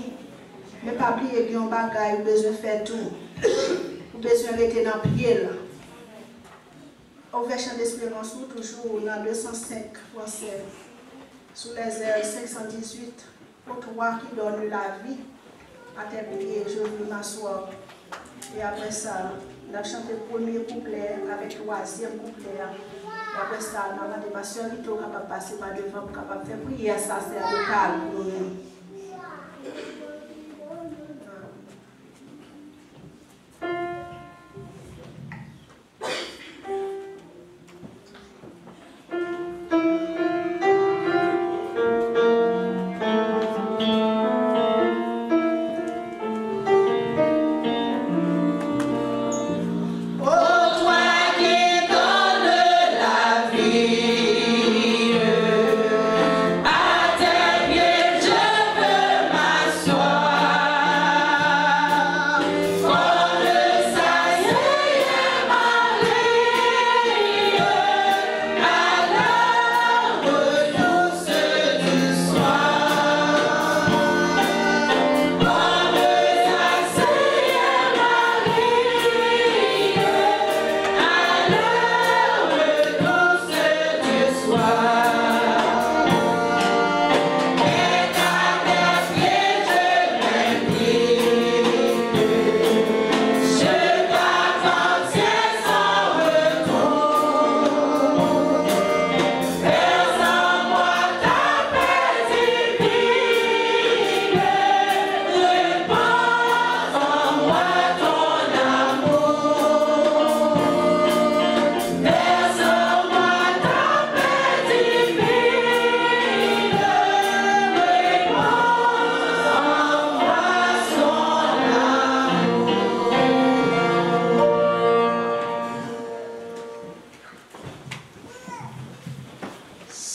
fini. Mais pas oublier qu'il y a un bagage, vous besoin de faire tout. Vous besoin de rester dans le pied là. Ouverture d'espérance, toujours dans 205 français, sous les airs 518, pour toi qui donne la vie à tes pieds, je veux m'asseoir. Et après ça, on a chanté le premier couplet avec le troisième couplet. Et après ça, on a demandé à Pasteur Lito capable de passer par devant pour capable faire prier, ça c'est le calme.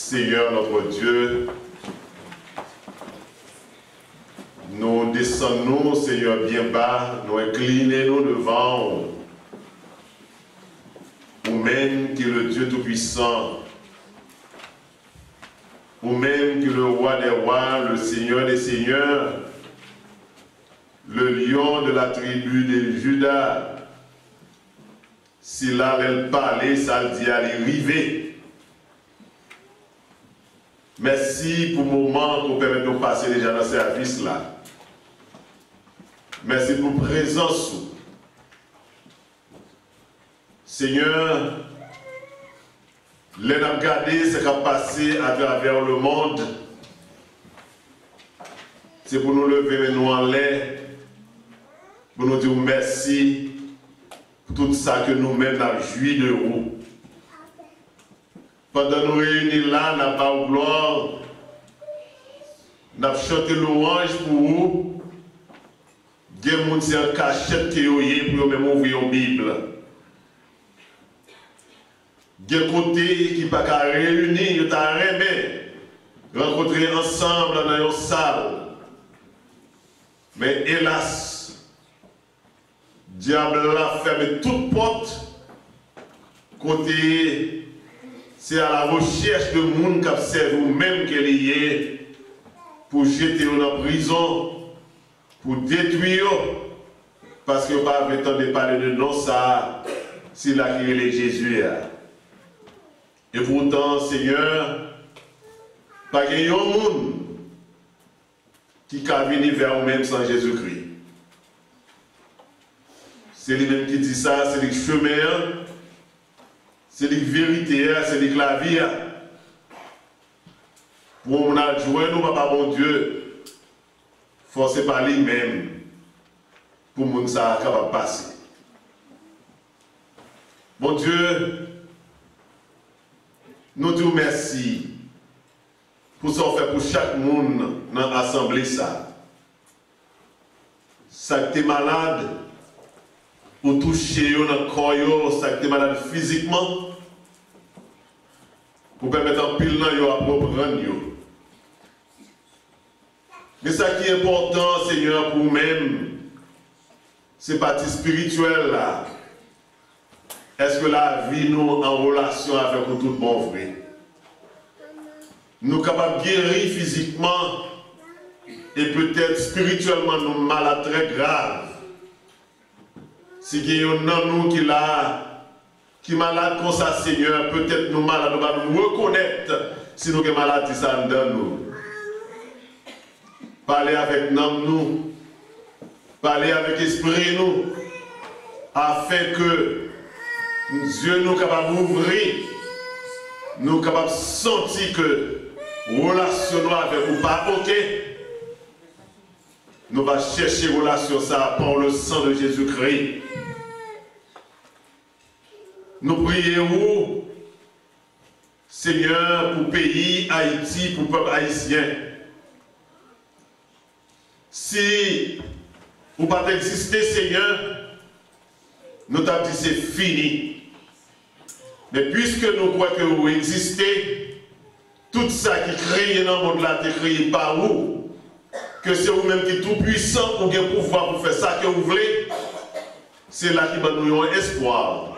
Seigneur notre Dieu, nous descendons, Seigneur, bien bas, nous inclinons devant vous-même qui est le Dieu Tout-Puissant, vous-même qui est le Roi des Rois, le Seigneur des Seigneurs, le lion de la tribu de Judas. Si là, elle parlait, ça le dit à l'arrivée. Merci pour le moment pour permettre de passer déjà dans ce service-là. Merci pour la présence. Seigneur, les regarder ce qui a passé à travers le monde. C'est pour nous lever nous en l'air, pour nous dire merci pour tout ça que nous-mêmes avons joui de vous. Pendant nous réunis là, nous n'avons pas de gloire, nous avons chanté louange pour vous. Il y a des gens qui ont cachette pour même ouvrir la Bible. Il y a des côtés qui ne sont pas réunis, ils ont rencontré ensemble dans une salle. Mais hélas, le diable a fermé toute porte. Côté, c'est à la recherche de monde qui observe vous-même qu'elle est pour jeter dans la prison, pour détruire, parce que vous n'avez pas le temps de parler de non, ça, c'est là qu'il est Jésus. Et pourtant, Seigneur, pas qu'il y ait un monde qui peut venir vers vous-même sans Jésus-Christ. C'est lui-même qui dit ça, c'est le chemin. C'est la vérité, c'est la vie. Pour on a joué, nous, papa, bon Dieu, forcé par lui-même, pour que ça capable de passer. Bon Dieu, nous disons merci pour ce qu'on fait pour chaque monde dans l'assemblée. Ça qui est malade, pour toucher dans le corps, ça qui est malade physiquement, pour permettre un pile à reprendre. Mais ça qui est important, Seigneur, pour nous-mêmes, c'est partie spirituelle là. Est-ce que la vie nous en relation avec nous tout bon vrai? Nous sommes capables de guérir physiquement et peut-être spirituellement nous malades très graves. Si il y a un de nous qui est malade comme ça, Seigneur, peut-être nous malades, nous allons nous reconnaître si nous sommes malades, ça dans nous. Parlez avec nous, parlez avec l'esprit nous, afin que Dieu nous capable d'ouvrir, nous capable de sentir que relation avec vous pas ok. Nous allons chercher relation ça par le sang de Jésus-Christ. Nous prions, Seigneur, pour le pays Haïti, pour le peuple haïtien. Si vous ne pas exister, Seigneur, nous t'avons dit c'est fini. Mais puisque nous croyons que vous existez, tout ça qui crée dans le monde là, c'est créé par vous. Que c'est vous-même qui êtes tout puissant pour avoir pouvoir pour faire ça que vous voulez. C'est là qui va nous donner un espoir.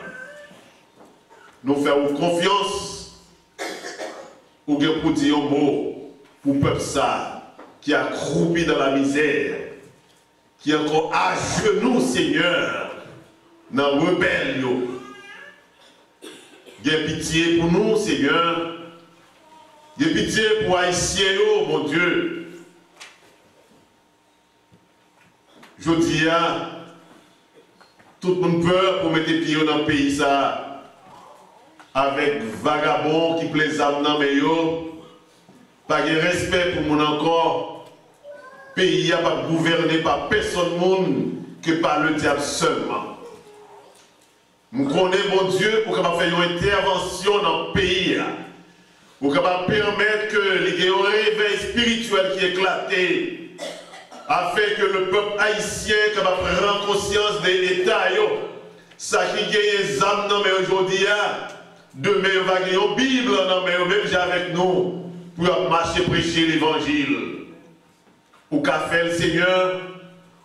Nous faisons confiance pour dire un mot pour le peuple ça qui a croupi dans la misère, qui est encore à genoux, Seigneur, dans la rébellion. J'ai pitié pour nous, Seigneur. J'ai pitié pour Haïtiens, mon Dieu. Je dis à tout le monde peur pour mettre pied dans le pays ça. Avec vagabonds qui plaisent à nous, mais pas de respect pour mon encore. Pays n'a pas gouverné par personne monde que par le diable seulement. Nous connaissons mon Dieu pour faire une intervention dans le pays. Pour permettre que les réveil spirituel qui éclaté afin que le peuple haïtien prenne conscience de l'État. Ça qui gagne les âmes aujourd'hui. Demain, on va gagner une Bible, même avec nous, pour marcher prêcher l'évangile. Ou qu'a fait le Seigneur,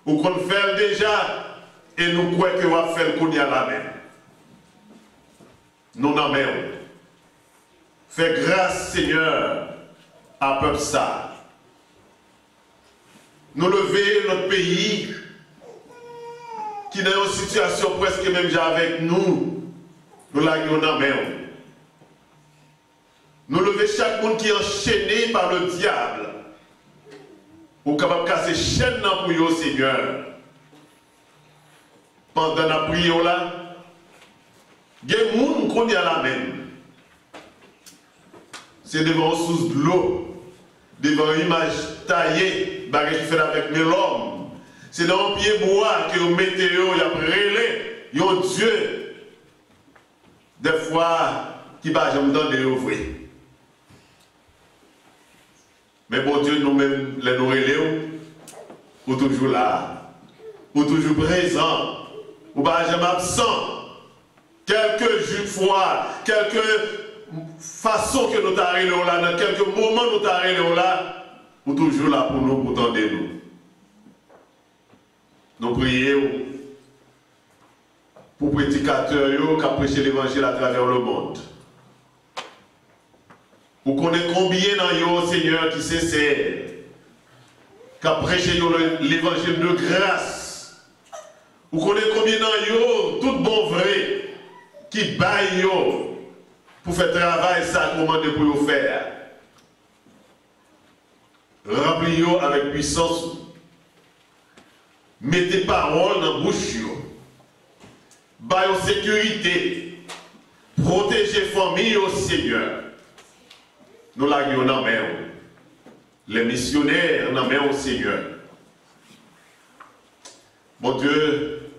ou qu'on fait déjà, et nous croyons que va faire qu'on y a la même. Nous n'en même. Fais grâce, Seigneur, à peuple ça. Nous lever notre pays, qui est dans une situation presque même avec nous, nous l'avons en main. Nous lever chaque monde qui est enchaîné par le diable. Pour capable casser chaîne pour vous, Seigneur. Pendant la prière là, il y a des gens qui sont à la même. C'est devant une source de l'eau, devant une image taillée, qui fait avec l'homme. C'est dans un pied bois que vous mettez, il y a brûlé, il y a un Dieu. Des fois, qui va jamais donner ouvrir. Mais bon Dieu, nous-mêmes, les nous relèvons, ou toujours là, ou toujours présent, ou pas jamais absent. Quelques fois, quelques façons que nous t'arrivons là, dans quelques moments nous t'arrivons là, ou toujours là pour nous, pour tendre nous. Nous prions pour prédicateurs qui prêchent l'évangile à travers le monde. Vous connaissez combien dans yo, Seigneur, qui s'essaie, qui a prêché l'évangile de grâce. Vous connaissez combien dans yo, tout bon vrai, qui baille yo pour faire travail ça, comment de pour vous faire. Remplis yo avec puissance. Mettez paroles dans la bouche yo. Baille sécurité. Protégez famille au Seigneur. Nous l'avons en main. Les missionnaires en main au Seigneur. Mon Dieu,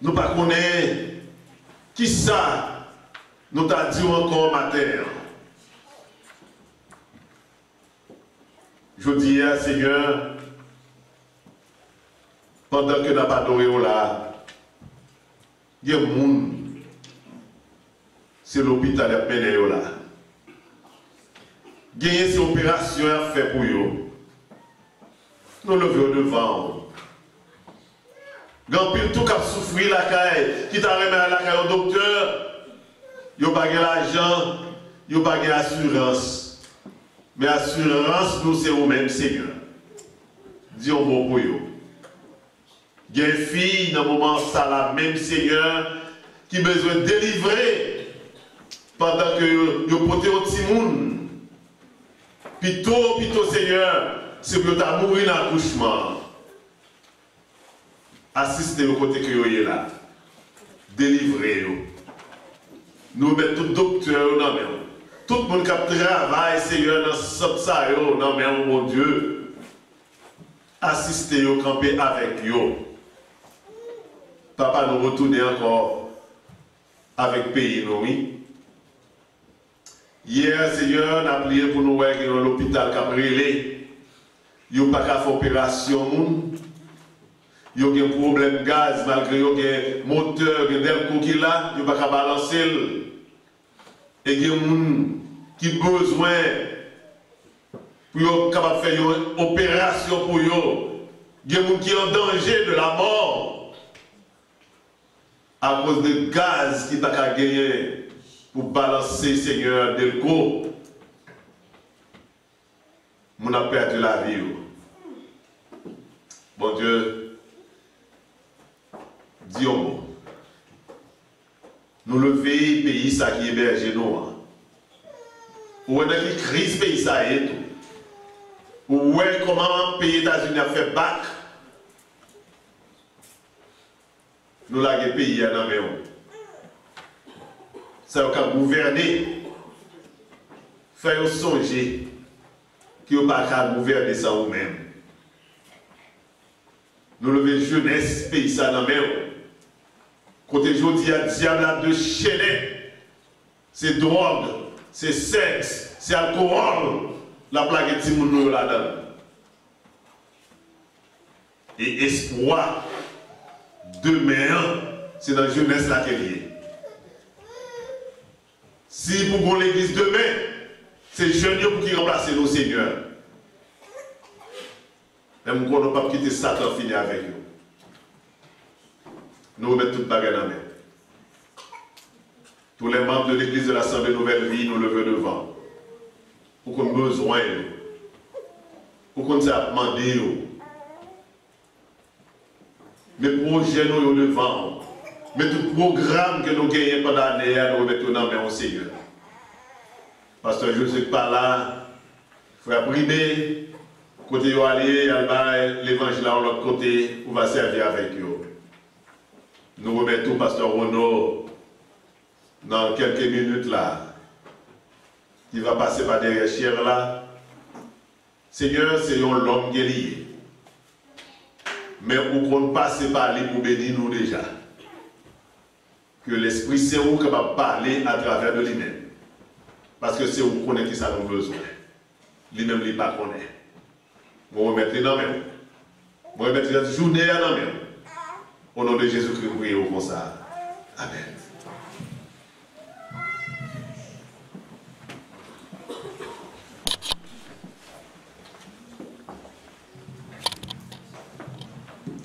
nous ne connaissons pas qui ça nous t'a dit encore matin. Je dis à Seigneur, pendant que nous n'avons pas adoré là, il y a des gens, c'est l'hôpital qui a mené là. Gagner ces opérations à faire pour eux. Nous levons devant. Quand tout qui a souffert la caille, qui t'a remis à la caille au docteur, ils n'ont pas l'argent, ils n'ont pas l'assurance. Mais assurance, nous, c'est vous-même, Seigneur. Disons bon pour vous. Il y a une fille, dans le moment ça, la même Seigneur, qui a besoin de délivrer pendant que vous portez au petit monde. Pito, Seigneur, c'est que vous avez mouru dans l'accouchement. Assistez au côté que vous êtes là. Délivrez-vous. Nous mettons tout docteur dans main. Tout le monde qui travaille, Seigneur, dans ce ça, dans main, mon Dieu. Assistez au camper avec vous. Papa, nous retournons encore avec pays, nous, oui. Hier, Seigneur, on a prié pour nous voir que dans l'hôpital qui a brûlé. Il n'y a pas qu'à faire opération. Il y a un problème de gaz, malgré qu'il y a un moteur, il y a un delco qui est là, il n'y a pas qu'à balancer. Et il y a des gens qui ont besoin pour faire une opération pour eux. Il y a des gens qui sont en danger de la mort à cause de gaz qui n'a pas qu'à gagner pour balancer, Seigneur, delco. On a perdu la vie. Bon Dieu, dis au mot. Nous lever pays ça qui héberge nous. Ou est-ce qui crise pays ça et tout. Ou est comment pays États-Unis a fait bac. Nous l'avons pays à la maison. Ça a gouverner. Faire songer qui n'a pas qu'à gouverner ça vous-même. Nous levons jeunesse pays ça dans la maison. Côté jodi a diable a de chaîner, c'est drogue, c'est sexe, c'est alcool, la plaque de Timoun là-dedans. Et espoir, demain, c'est dans la jeunesse là qu'elle est. Si vous voulez l'église demain, c'est les jeunes qui remplacent nos seigneurs. Même qu'on ne peut pas quitter Satan fini avec eux. Nous remettons toute bagarre dans la main. Tous les membres de l'église de l'Assemblée Nouvelle Vie nous levons devant. Pour qu'on ait besoin, pour qu'on ait demandé. Mais projets nous devant. Mais tout programme que nous gagnons pendant l'année, nous remettons dans la main au Seigneur. Pasteur Joseph par là, frère Brimé, côté où aller, l'évangile à l'autre côté, on va servir avec eux. Nous remettons Pasteur Renaud dans quelques minutes là. Il va passer par derrière Chier là. Seigneur, c'est l'homme qui est lié. Mais on compte passer par lui pour bénir nous déjà. Que l'Esprit Saint est capable de parler à travers de lui-même. Parce que c'est vous qui connaissez qui ça nous besoin. Lui-même, il ne pas connaît. Vous remettez dans la main. Vous remettez la journée dans la main. Au nom de Jésus-Christ, nous prions comme ça. Amen.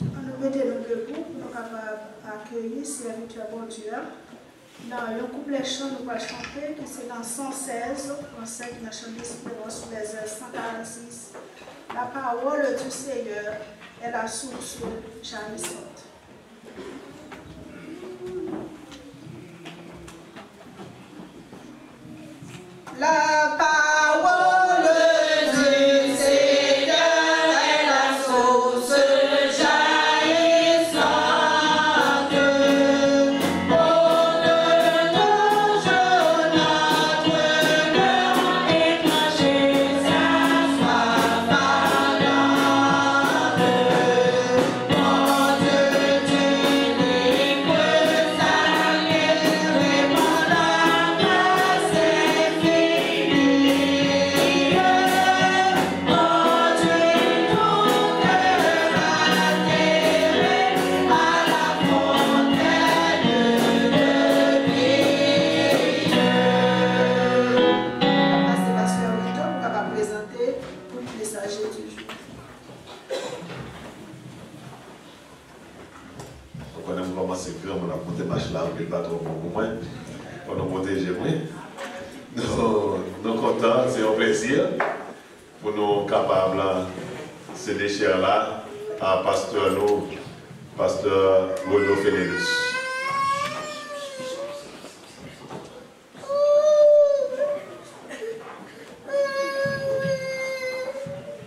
On nous mettons debout pour nous capables d'accueillir serviteur bon Dieu. Dans le couplet chant, nous allons chanter, qui c'est dans 116, conseil qui n'a chanté l'espérance sur les heures 146. La parole du Seigneur est la source jaillissante. La parole du Seigneur est la source jaillissante. Pour de nos jours, notre cœur étranger, sa soif ardente. Mon Dieu, tu n'écoutes sa guerre, répand la grâce infinie. Mon Dieu, ton cœur atterré à la fontaine de vie. Pasteur Pasteur Rito, on va présenter pour le messager du jour. On a commencé à faire, on a monté marche là, on n'est pas trop pour moi. On a monté, j'ai moi. Nous sommes contents, c'est un plaisir. pour nous capables ces déchets-là à pasteur nous, pasteur Rodolphe Fenelus.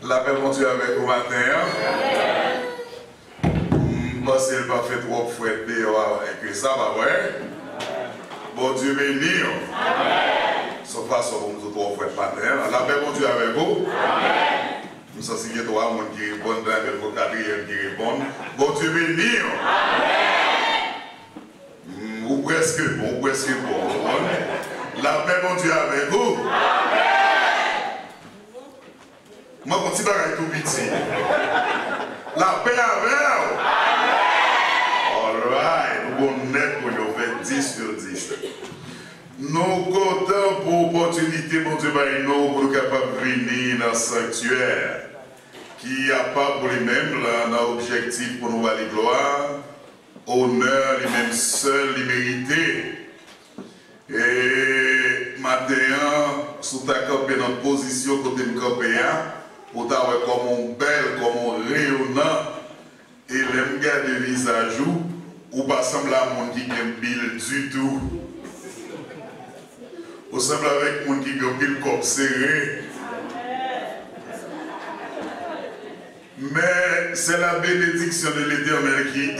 La paix mon Dieu avec vous matin. Moi, si elle va faire trop fouette dehors et que ça va, ouais. Bon Dieu béni. Sauf pas ça, vous nous trop fouette matin. La paix mon Dieu avec vous. Nous sommes signés trois personnes qui répondent, dans le quatrième qui répondent. Bon Dieu béni. Ou presque bon, ou presque bon. La paix mon Dieu avec vous. Moi, je continue à tout petit. La paix avec vous. Alright, nous sommes pour nous faire 10 sur 10. Nous comptons pour l'opportunité, mon Dieu, pour nous capables de venir dans le sanctuaire, qui n'a pas pour les-mêmes l'objectif pour nous aller gloire, honneur, les mêmes seuls, les mérités. Et maintenant, sous ta campé dans la position côté de campé, pour t'avoir comme un bel, comme un rayonnant, et l'aime garder le visage ou pas sembler à mon qui aime pile du tout. Ou semble avec mon qui aime pile comme serré. Mais c'est la bénédiction de l'Éternel qui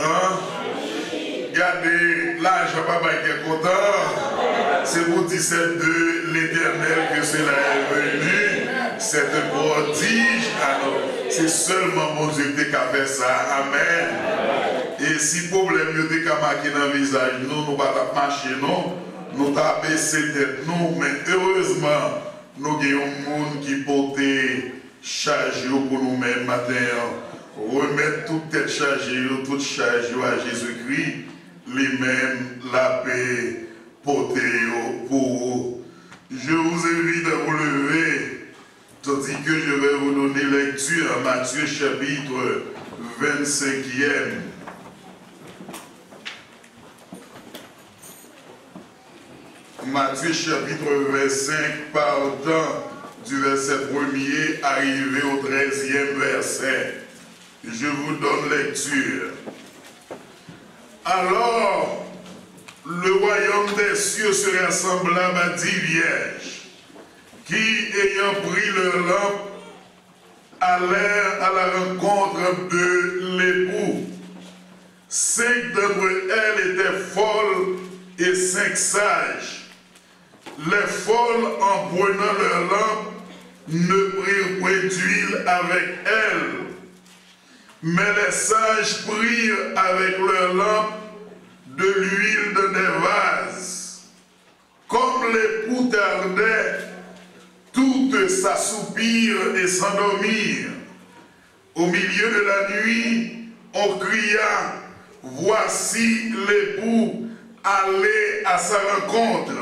Regardez, l'argent papa qui est content. C'est pour dire c'est de l'Éternel que cela est venu. C'est un prodige. C'est seulement mon Dieu qui a fait ça. Amen. Et si problème est marqué dans le visage, nous ne pouvons pas marcher, nous avons baissé tête, nous, mais heureusement, nous avons un monde qui porte charge pour nous-mêmes matin. Remettre toute tête chargée, toute charge à Jésus-Christ, lui-même la paix portée pour vous. Je vous invite à vous lever, tandis que je vais vous donner lecture à Matthieu chapitre 25e. Matthieu chapitre 25, partant du verset 1er, arrivé au 13e verset. Je vous donne lecture. Alors, le royaume des cieux serait semblable à 10 vierges qui, ayant pris leur lampe, allèrent à la rencontre de l'époux. 5 d'entre elles étaient folles et 5 sages. Les folles, en prenant leur lampe, ne prirent point d'huile avec elles. Mais les sages prirent avec leur lampe de l'huile dans des vases. Comme l'époux tardait, toutes s'assoupirent et s'endormirent. Au milieu de la nuit, on cria, « Voici l'époux, allez à sa rencontre. »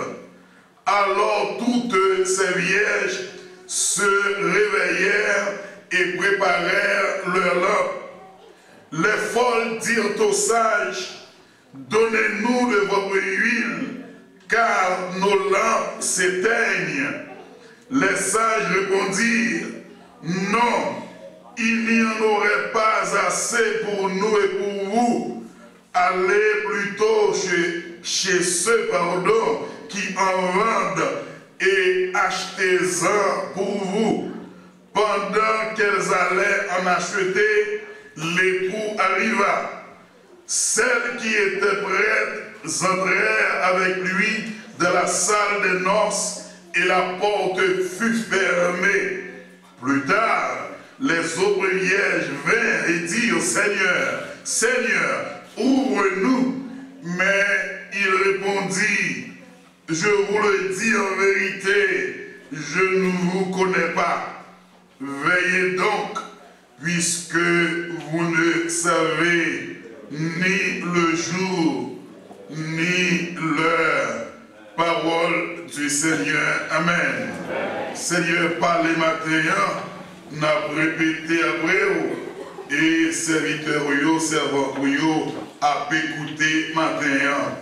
Alors toutes ces vierges se réveillèrent et préparèrent leur lampe. Les folles dirent aux sages, « Donnez-nous de votre huile, car nos lampes s'éteignent. » Les sages répondirent, « Non, il n'y en aurait pas assez pour nous et pour vous. Allez plutôt chez ceux, qui en vendent et achetez-en pour vous. » Pendant qu'elles allaient en acheter, l'époux arriva. Celles qui étaient prêtes entrèrent avec lui dans la salle des noces et la porte fut fermée. Plus tard, les autres vierges vinrent et dirent, « Seigneur, Seigneur, ouvre-nous. » Mais il répondit, « Je vous le dis en vérité, je ne vous connais pas. Veillez donc, puisque vous ne savez ni le jour, ni l'heure. » Parole du Seigneur. Amen. Seigneur, parlez maintenant, n'a répété après vous, et serviteurs, servants, à écouter maintenant.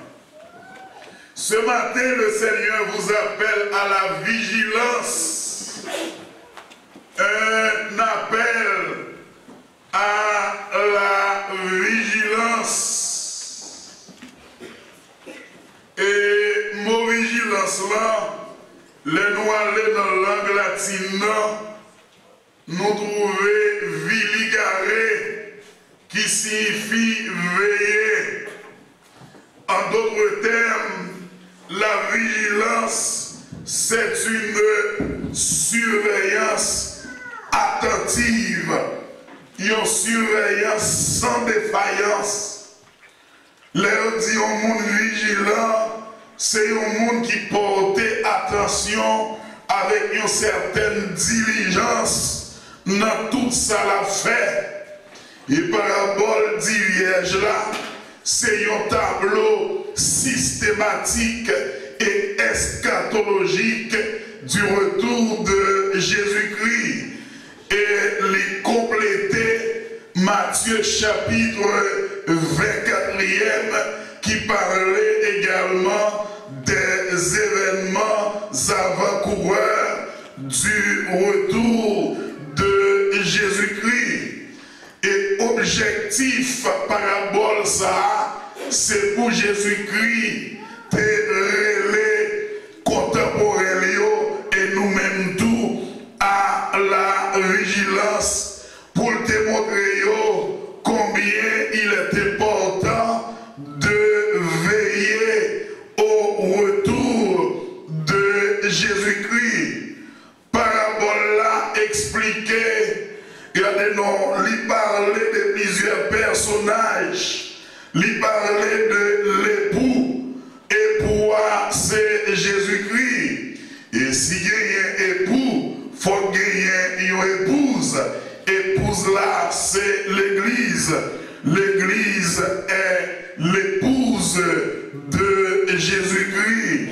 Ce matin, le Seigneur vous appelle à la vigilance. un appel à la vigilance. Et mon vigilance là, les nous aller dans la langue latine, nous trouver viligare, qui signifie veiller. En d'autres termes, la vigilance, c'est une surveillance attentive, une surveillance sans défaillance. Là, on dit un monde vigilant, c'est un monde qui porte attention avec une certaine diligence dans tout ça la fait. Et parabole dit vierge là, c'est un tableau systématique et eschatologique du retour de Jésus-Christ. Et les compléter Matthieu chapitre 24e qui parlait également des événements avant-coureurs du retour de Jésus-Christ. Et objectif parabole ça, c'est pour Jésus-Christ te relayer contemporain et nous-mêmes tout à la vigilance pour te montrer combien il est important de veiller au retour de Jésus-Christ. Parabole là expliquée. Regardez-nous, il parlait de plusieurs personnages. Il parlait de l'époux. Époux, c'est Jésus-Christ. Et si il y a un époux, il faut qu'il y ait une épouse. Épouse là, c'est l'Église. L'Église est l'épouse de Jésus-Christ.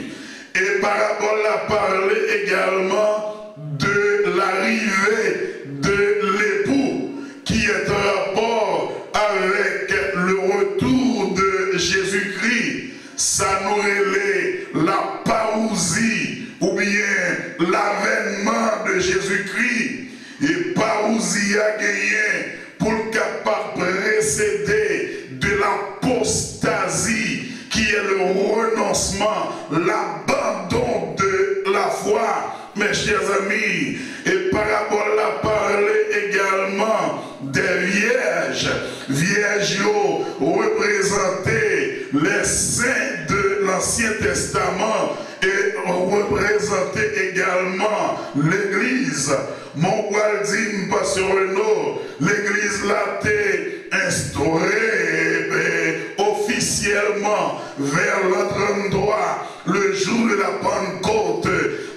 Et parabole a parlé également de l'arrivée de l'époux qui est en rapport avec le retour de Jésus-Christ. Ça nous relève la parousie ou bien l'avènement de Jésus-Christ. Et parousie a gagné pour le capable précéder de l'apostasie qui est le renoncement, l'abandon de la foi. Mes chers amis, et parabole a parlé également des vierges. Vierges représentaient les saints de l'Ancien Testament et représentaient également l'Église. Mon poil dit, Pasteur Renaud, l'Église l'a été instaurée officiellement vers le 33, le jour de la Pentecôte,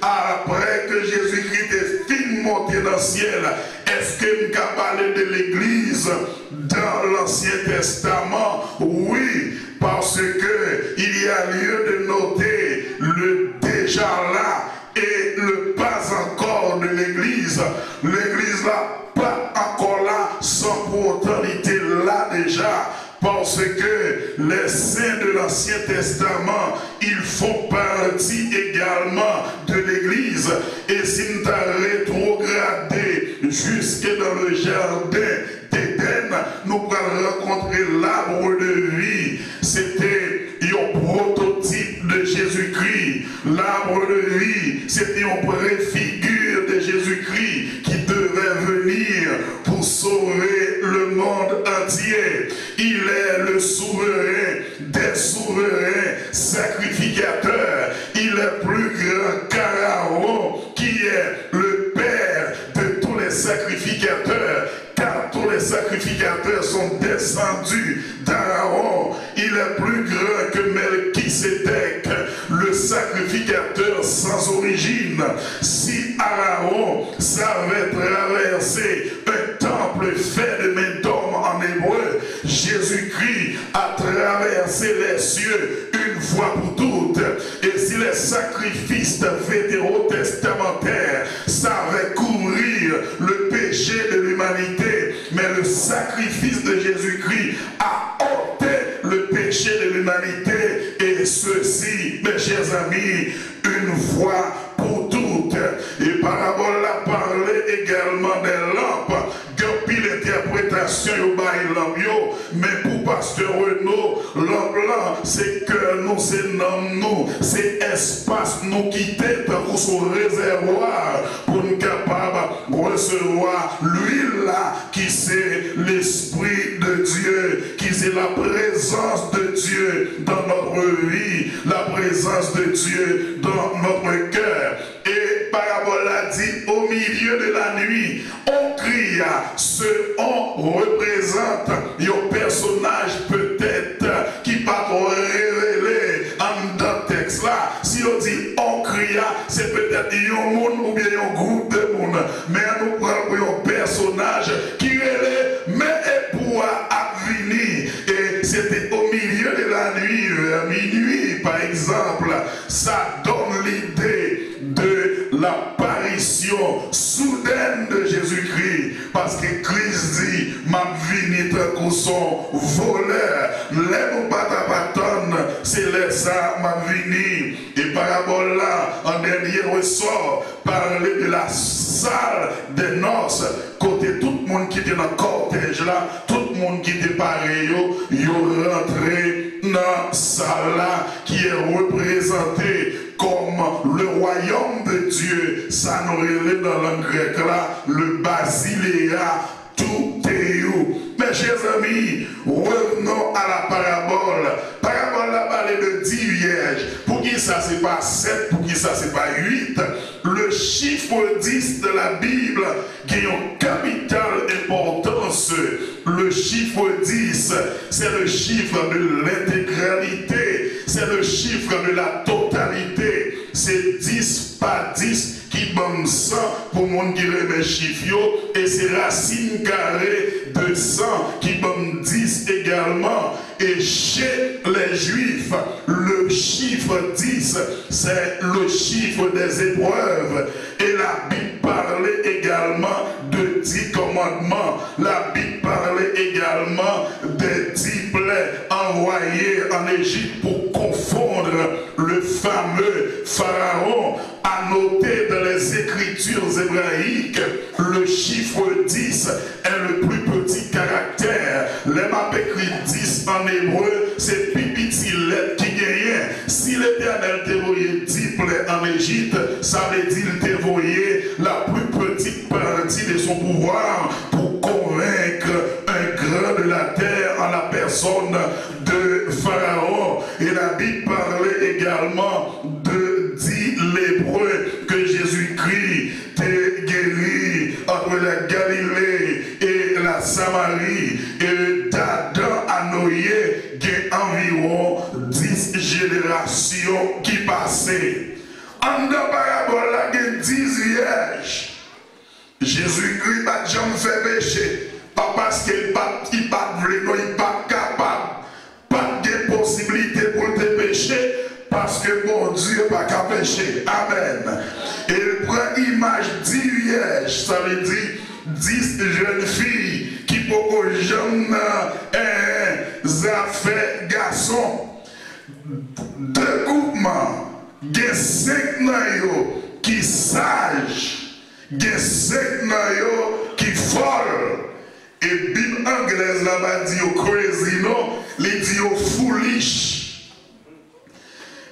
après que Jésus-Christ est fin monté dans le ciel. Est-ce que nous avons parlé de l'Église dans l'Ancien Testament? Oui, parce que il y a lieu de noter le déjà là et le pas encore de l'Église. L'Église là, pas encore là, sans pour autant il était là déjà. Parce que les saints de l'Ancien Testament, ils font partie également de l'Église. Et si nous avons rétrogradé jusque dans le jardin d'Éden, nous allons rencontrer l'arbre de vie. C'était un prototype de Jésus-Christ. L'arbre de vie, c'était une préfigure de Jésus-Christ qui devait venir pour sauver le monde entier. Il est le souverain des souverains sacrificateurs. Il est plus grand qu'Aaron, qui est le père de tous les sacrificateurs. Car tous les sacrificateurs sont descendus d'Aaron. Il est plus grand que Melchisédek, le sacrificateur sans origine. Si Aaron savait traverser un temple fait de main d'homme en hébreu, Jésus-Christ a traversé les cieux une fois pour toutes. Et si les sacrifices vétérotestamentaires savaient couvrir le péché de l'humanité, mais le sacrifice de Jésus-Christ a ôté le péché de l'humanité, et ceci, mes chers amis, une fois pour toutes. Et parabole a parlé également des lampes. Puis l'interprétation yo bail lampe yo, mais pour pasteur Renaud, lampe là, c'est cœur nous, c'est nom nous, c'est espace nous qui tête pour son réservoir pour nous capables de recevoir l'huile là qui c'est l'esprit de Dieu, qui c'est la présence de Dieu dans notre vie, la présence de Dieu dans notre cœur. Et parabole a dit au milieu de la nuit, on crie, ce on représente un personnage peut-être qui va révéler en dans le texte là. Si on dit on crie, c'est peut-être un monde ou bien un groupe de monde, mais nous prenons un personnage qui relève, mais pour venir. Et c'était au milieu de la nuit, à minuit par exemple, ça donne l'idée de l'apparition soudaine de Jésus-Christ, parce que Christ dit, ma vie pour son voleur, l'aime pas ta c'est là ça ma vie. Et parabole là, en dernier ressort, parler de la salle des noces, côté tout le monde qui était dans le cortège là, tout le monde qui était pareil, yo rentré dans salle là, qui est représenté comme le royaume de Dieu, ça nous relève dans la langue grecque là, le basiléa, tout est où. Mes chers amis, revenons à la parabole. Parabole là parle de 10 vierges. Pour qui ça c'est pas 7, pour qui ça c'est pas 8. Le chiffre 10 de la Bible qui a une capitale importance. Le chiffre 10, c'est le chiffre de l'intégralité. C'est le chiffre de la totalité. C'est 10 par 10 qui donne 100 pour le monde qui remet chiffre. Et c'est racine carrée de 100 qui donne 10 également. Et chez les Juifs, le chiffre 10, c'est le chiffre des épreuves. Et la Bible parlait également de 10 commandements. La Bible parlait également des 10 plaies envoyées en Égypte pour confondre le fameux Pharaon. À noter dans les écritures hébraïques, le chiffre 10 est le plus petit caractère. Les m'a écrit 10 en hébreu, c'est petit lettre qui gagne. Si l'Éternel t'a envoyé 10 plaies en Égypte, ça veut dire qu'il t'a envoyé la plus petite partie de son pouvoir pour convaincre un grand de la terre en la personne de Pharaon. Et la Bible parlait également de 10 lépreux que Jésus-Christ t'a guéri entre la Galilée et la Samarie. Et d'Adam à Noé, il y a environ 10 générations qui passaient. En dans la parabole, il y a 10 vierges. Jésus-Christ n'a jamais fait péché. Pas parce qu'il n'est pas voulu, il n'est pas capable. Pas de possibilité pour te pécher. Parce que mon Dieu n'a pas qu'à pécher. Amen. Et il prend image 10 vierges, ça veut dire 10 jeunes filles qui pour jeunes affaires garçons. Deux groupements, il y a 5 naïos qui sages, il y a 5 naïos qui folles. Et Bible anglaise là-bas dit au crazy, non? Il dit au foolish.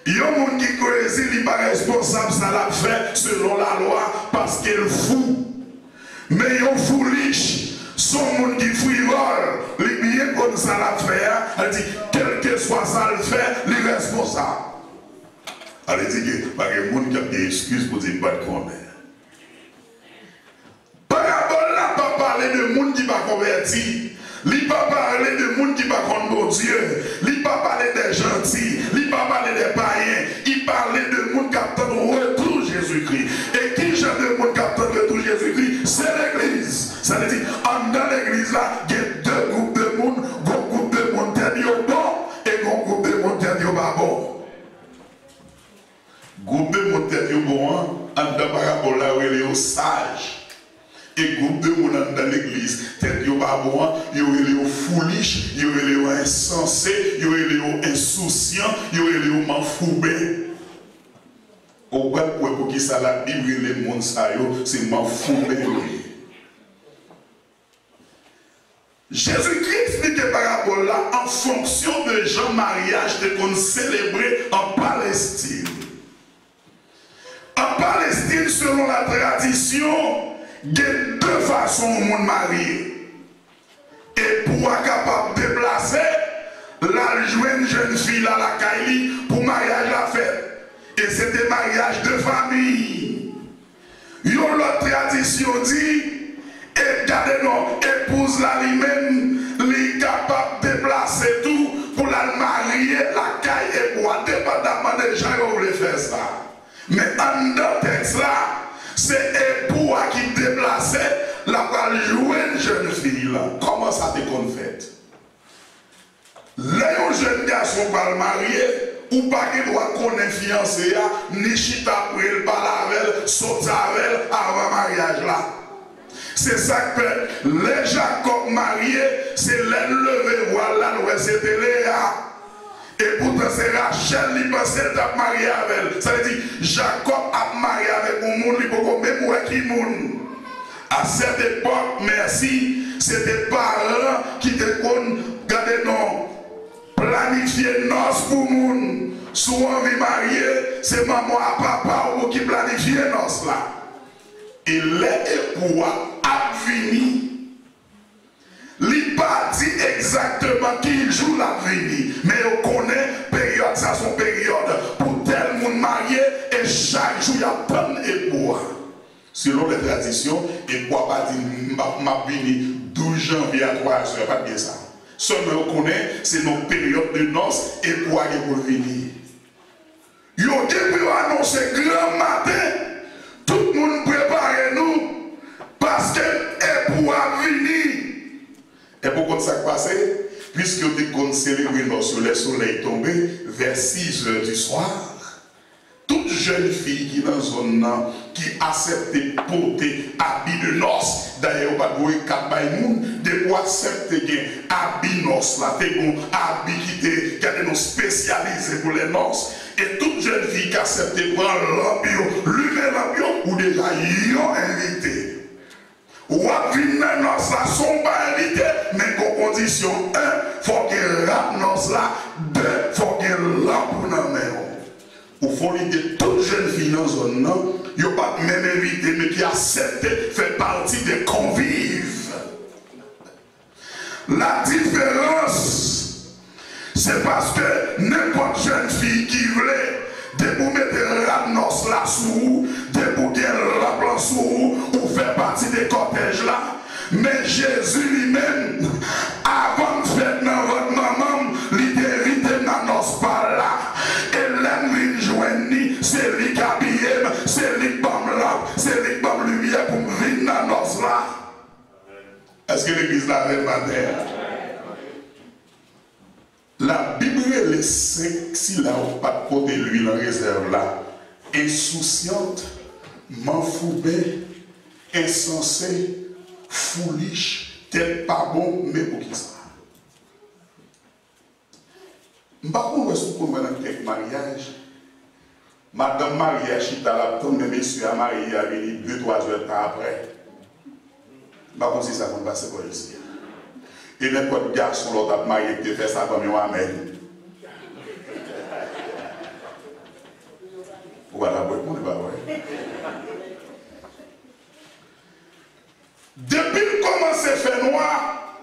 Il y a un monde qui est crazy, il n'est pas responsable, ça l'a fait selon la loi parce qu'il est fou. Mais il y a un foolish, son monde qui frivole, il est bien comme ça l'a fait, elle dit, quel que soit ça le fait, il est responsable. Elle dit que, parce que le monde qui a des excuses pour dire pas de connaître. Parabole là, pas parler de monde qui va convertir. Il ne pas parler de monde qui va contre mon Dieu. Il ne pas parler des gentils. Il ne pas parler des païens. Il parlait de monde qui attend le retour Jésus-Christ. Et qui genre de monde qui attend le retour Jésus-Christ? C'est l'église. Ça veut dire, dans l'église là, il y a deux groupes de monde. Un groupe de monde qui est bon et un groupe de monde qui est pas bon. Groupe de monde qui est bon, en dans parabole là où il est sage. Et groupe de monde dans l'église, tête yo pas bon, yo est foolish, yo est insensé, yo est insouciant, yo est manfoubé. pour qui ça la Bible, les mondes, c'est ma foulée. Jésus-Christ explique par rapport là, en fonction de Jean mariage qu'on célébrait en Palestine. En Palestine, selon la tradition, il y a deux façons de monde marié. Et pour être capable de déplacer, la jeune fille à la Kaili pour mariage à fête. Et c'était mariage de famille. L'autre tradition dit, et regardez-nous, épouse là lui-même, il est capable de déplacer tout pour la marier, la caille et pour dépendamment des gens qui voulaient faire ça. Mais en dans le texte là, c'est époux qui déplaçait la jouer une jeune fille là. Comment ça te qu'on fait? Les jeunes garçons va le marier, ou pas qu'il doit connaître fiancé, ni chita pour elle, parler avec elle, sauter avec elle avant le mariage là. C'est ça que les Jacob mariés, c'est les lever, voilà, c'était Léa. Et pourtant, c'est Rachel qui pensait d'être marié avec elle. Ça veut dire, Jacob a marié avec un monde, il peut même voir qui monde. À cette époque, merci, c'était parents qui étaient regardez non, planifier noces pour monde. Souvent, vie mariée, c'est maman et papa qui planifient noces là. Et les époux a fini. Il n'a pas dit exactement qui joue la vie, mais on connaît période, ça son période pour tel monde marié et chaque jour il y a plein d'époux. Selon les traditions, époux n'a pas dit m'a fini 12 janvier à 3 heures, pas bien ça. Seulement on connaît, c'est nos périodes de noces, époux qui pour venir. Ils ont annoncé grand matin, tout le monde prépare nous parce que époux a fini. Et pourquoi ça passe? Puisque on célébrait le soleil tombé vers 6 heures du soir, toute jeune fille qui est dans la zone qui accepte de porter habit de noces, d'ailleurs, pas de Kabaïmoun, de accepter des habits noces, là, des habits qui sont spécialisés pour les noces. Et toute jeune fille qui accepte de prendre l'ambiance, l'humain l'ambiance, ou déjà y ont invité. Ou à venir dans ça, sont pas invités, mais qu'aux conditions 1, il faut qu'il rap dans cela, 2, il faut qu'il lampe pour nous mettre. Ou faut l'idée toute jeune fille dans zone, il n'y a pas même invité, mais qui accepte de faire partie des convives. La différence, c'est parce que n'importe jeune fille qui voulait, de vous mettre la noce là sous, de vous dire la plan sous, ou faire partie des cortèges là. Mais Jésus lui-même, avant de faire dans votre maman, il était dans noce par là. Et l'ennemi joignit, c'est lui qui habille, c'est lui qui bombe là, c'est lui qui bombe lumière pour venir dans noce là. Est-ce que l'église là est pas terre? La Bible, les 5 syllabes, pas de côté l'huile en réserve là, insouciante, m'enfoubée, insensée, foolish, tête pas bon, mais pour qui ça? Je ne sais pas si vous pouvez quelques mariages. Madame mariage, qui t'a la tombe, monsieur a marié, a venu 2-3 heures après. Je ne sais pas si ça va passer pour ici. Et n'importe quel garçon l'autre a marié qui fait ça comme un amen. Voilà, vous ne pas vrai. Depuis qu'il commence à faire noir,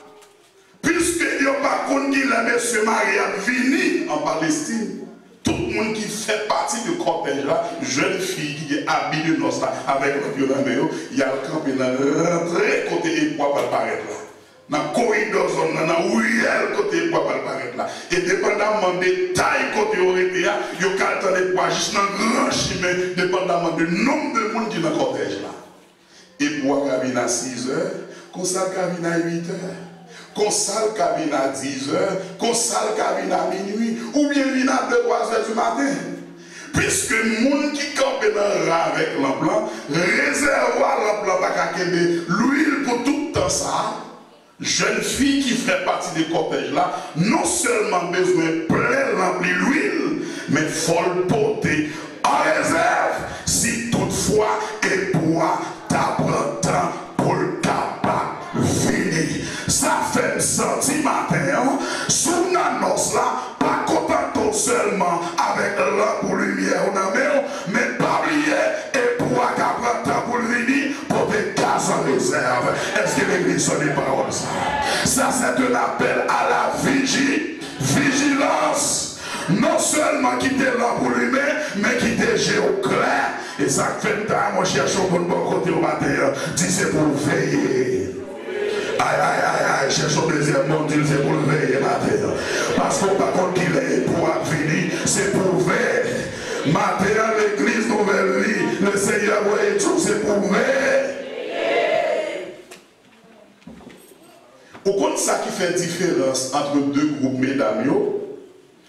puisque il n'y a pas qu'on dit la monsieur Marie a venu en Palestine, tout le monde qui fait partie du cortège là, jeune fille qui est habillée dans ça, avec le violon, il y a le campé dans l'entrée côté et quoi va paraître là. Dans le corridor, dans le ruelle côté quoi va paraître là. Et dépendamment des tailles côté aurait été là, il y a qu'à attendre quoi juste dans le grand chemin, dépendamment du nombre de monde qui est dans le cortège là. Et pour cabine à 6 heures, qu'on s'al cabine à 8 heures, qu'on s'al cabine à 10 heures, qu'on s'al cabine à minuit, ou bien vient à 2-3 heures du matin. Puisque les gens qui campent dans le rat avec l'emploi, réservoir l'emploi pas qu'à l'huile pour tout le temps ça. Jeune fille qui fait partie des cortèges là, non seulement besoin plein remplir l'huile, mais faut le porter en réserve dit matin, sous nanos là, pas content seulement avec lampe pour lumière ou mais pas oublier et pour avoir temps pour venir pour des gaz en réserve. Est-ce que l'église sonne les paroles ça? Ça c'est un appel à la vigilance. Non seulement quitter là pour lui, mais quitter géoclair. Et ça fait le temps, moi cherche au bon côté au matin. Dit c'est pour veiller. Aïe, aïe, aïe, aïe, cherche au deuxième monde, dit c'est pour veiller matin. Parce qu'on par contre qu'il est pour venir, c'est pour veiller. Matin, l'église nouvelle vie, le Seigneur voyait tout, c'est pour veiller. Au compte ça qui fait différence entre deux groupes mesdames,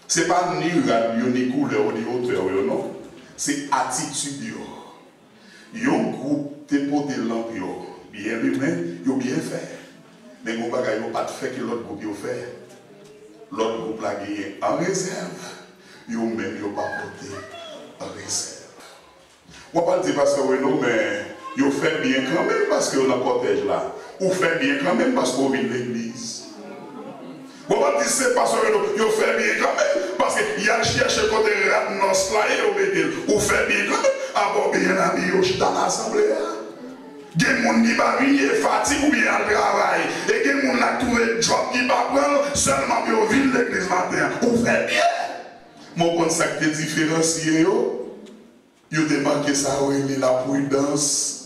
ce n'est pas ni radio, ni couleur, ni hauteur, non. C'est attitude. Yon groupe te pote lamp bien humain, yo bien fait. Mais mon bagage yo pas de fait que l'autre groupe yo fait. L'autre groupe la gagné en réserve. Yo même yo pas pote en réserve. On va pas dire parce que non, mais yo fait bien quand même parce que on protège là. Ou fait bien quand même parce qu'on vit l'église. On va dire c'est parce que vous faites bien quand même, parce qu'il y a cherché côté ratnos là et vous faites bien quand même, avant bien ami dans l'assemblée. Il y a des gens qui va venir fatigué ou bien à travail, et il y a des gens qui ont trouvé job qui va prendre seulement pour vivre l'église matin. Vous faites bien. Mon point ça qui est différencié, vous demandez ça, la prudence.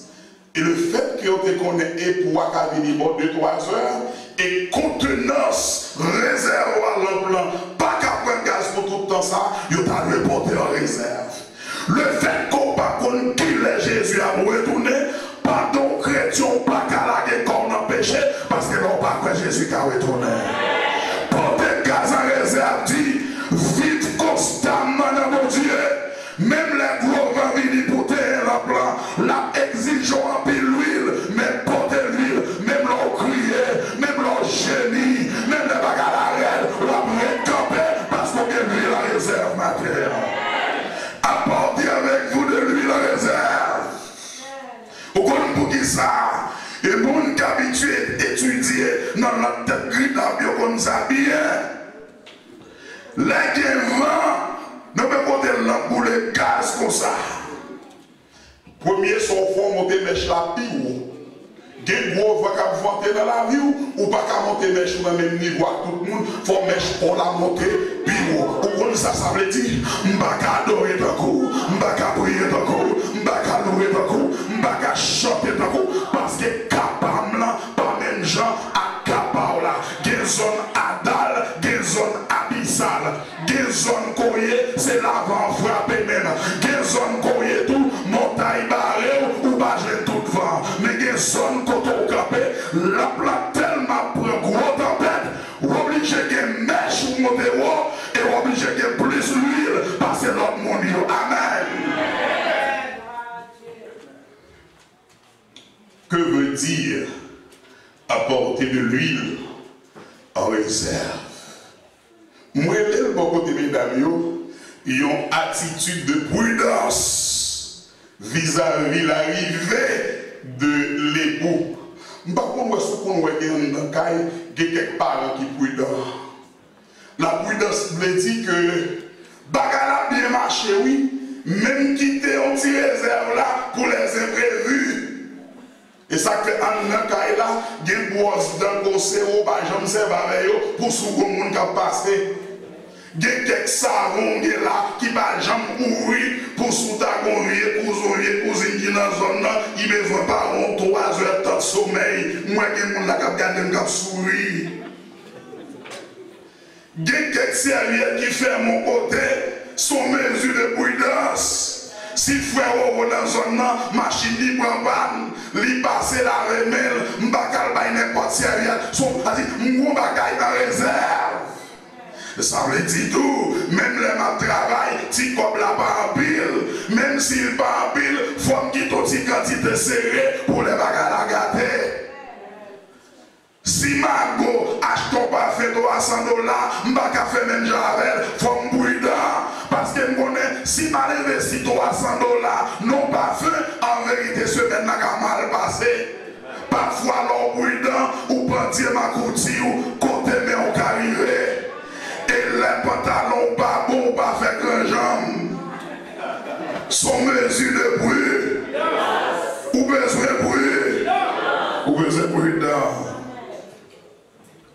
Et le fait que vous te connaissez pour venir 2-3 heures, et contenance réservoir l'emploi, pas qu'à prendre gaz pour tout le temps ça, vous avez reporté en réserve. Le fait qu'on pas qu'on qu'il est Jésus à vous retourner, pardon chrétien, pas qu'à la guerre qu'on empêche, parce que non pas que Jésus qui a retourné. Porter gaz en réserve dit, vite constamment dans mon Dieu, même les gros vont venir pour terre l'emploi, la exige en pile l'huile, mais porter l'huile, même l'on crier, même l'on génie, même les bagages à l'arrêt, l'on récamper parce qu'on a de l'huile en réserve matérielle. Apportez avec vous de l'huile en réserve. Au compte pour qui ça? Et pour nous habitués étudier dans notre tête gris d'avion comme ça bien. Les vents ne peuvent pas porter pour les gaz comme ça. Premier son fond monter mèche la pire. Gen gros va qu'à monter dans la vie ou pas qu'à monter mèche au même niveau à tout le monde. Faut mèche pour la monter pire. Ou comme ça veut dire m'pa qu'à adorer d'un coup, m'pa qu'à prier d'un coup, m'pa qu'à louer d'un coup, m'pa qu'à chanter d'un coup parce que capable là pas même gens à capable là. Gen zone adal, gen zone abyssal, gen zone courrier, c'est l'avant frappé même. Gen zone courrier tout montagne barrée ou pas j'ai tout vent. Mais gen zone côté campé, la plaque tellement prend gros tempête, ou obligé de mèche ou monter haut et obligé de plus l'huile parce que l'autre monde dit amen. Que veut dire apporter de l'huile en réserve? Moi, le bon côté mesdames, ils ont attitude de prudence vis-à-vis l'arrivée de l'époux. Par contre, ce qu'on voit dans le cas, il y a quelques parents qui sont prudents. La prudence veut dire que bagala bien marché, oui, même quitter un petit réserve là pour les imprévus. Et ça fait un cas là, il y a une boisse dans le conseil, j'aime ça pour ce que monde qui passé. Il y a quelques savons là qui ne jamais mourir pour soutenir pour cousine qui dans la zone là, il ne besoin pas de 3 heures de sommeil. Moi, il y a des gens qui regardent un sourire. Il y a quelques serviettes qui font mon côté, sont mesures de prudence. Si frère ou dans la zone là, machine qui prend panne, li passe la remelle, m'bakal bay n'importe serviette, son m'gros bagay dans réserve. Ça veut dire tout, même les ma travail, si comme la pas en pile, même s'il pas en pile, faut qu'il ait une quantité serrée pour les bagages à gâter. Si ma go achète pas fait $300, m'baka fait même javel, faut m'bouiller parce que m'connais, si m'a investi $300, non pas fait, en vérité, semaine n'a qu'à mal passé. Parfois, l'homme prudent, ou pendier ma couture, côté mais on carrière. Et les pantalons pas bon, pas fait grand jambe. Son mesure de bruit. Ou besoin de bruit. Ou besoin de prudent.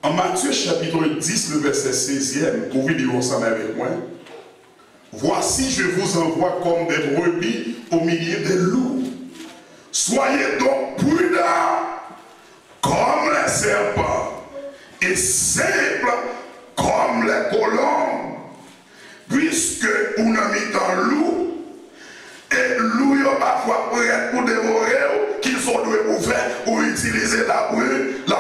En Matthieu chapitre 10, le verset 16e, vous voulez lire ensemble avec moi. Voici, je vous envoie comme des brebis au milieu des loups. Soyez donc prudents comme les serpents et simples comme les colombes. Puisque on a mis dans loup, et loup est parfois prêt pour dévorer, qu'ils sont doués pour faire, pour utiliser la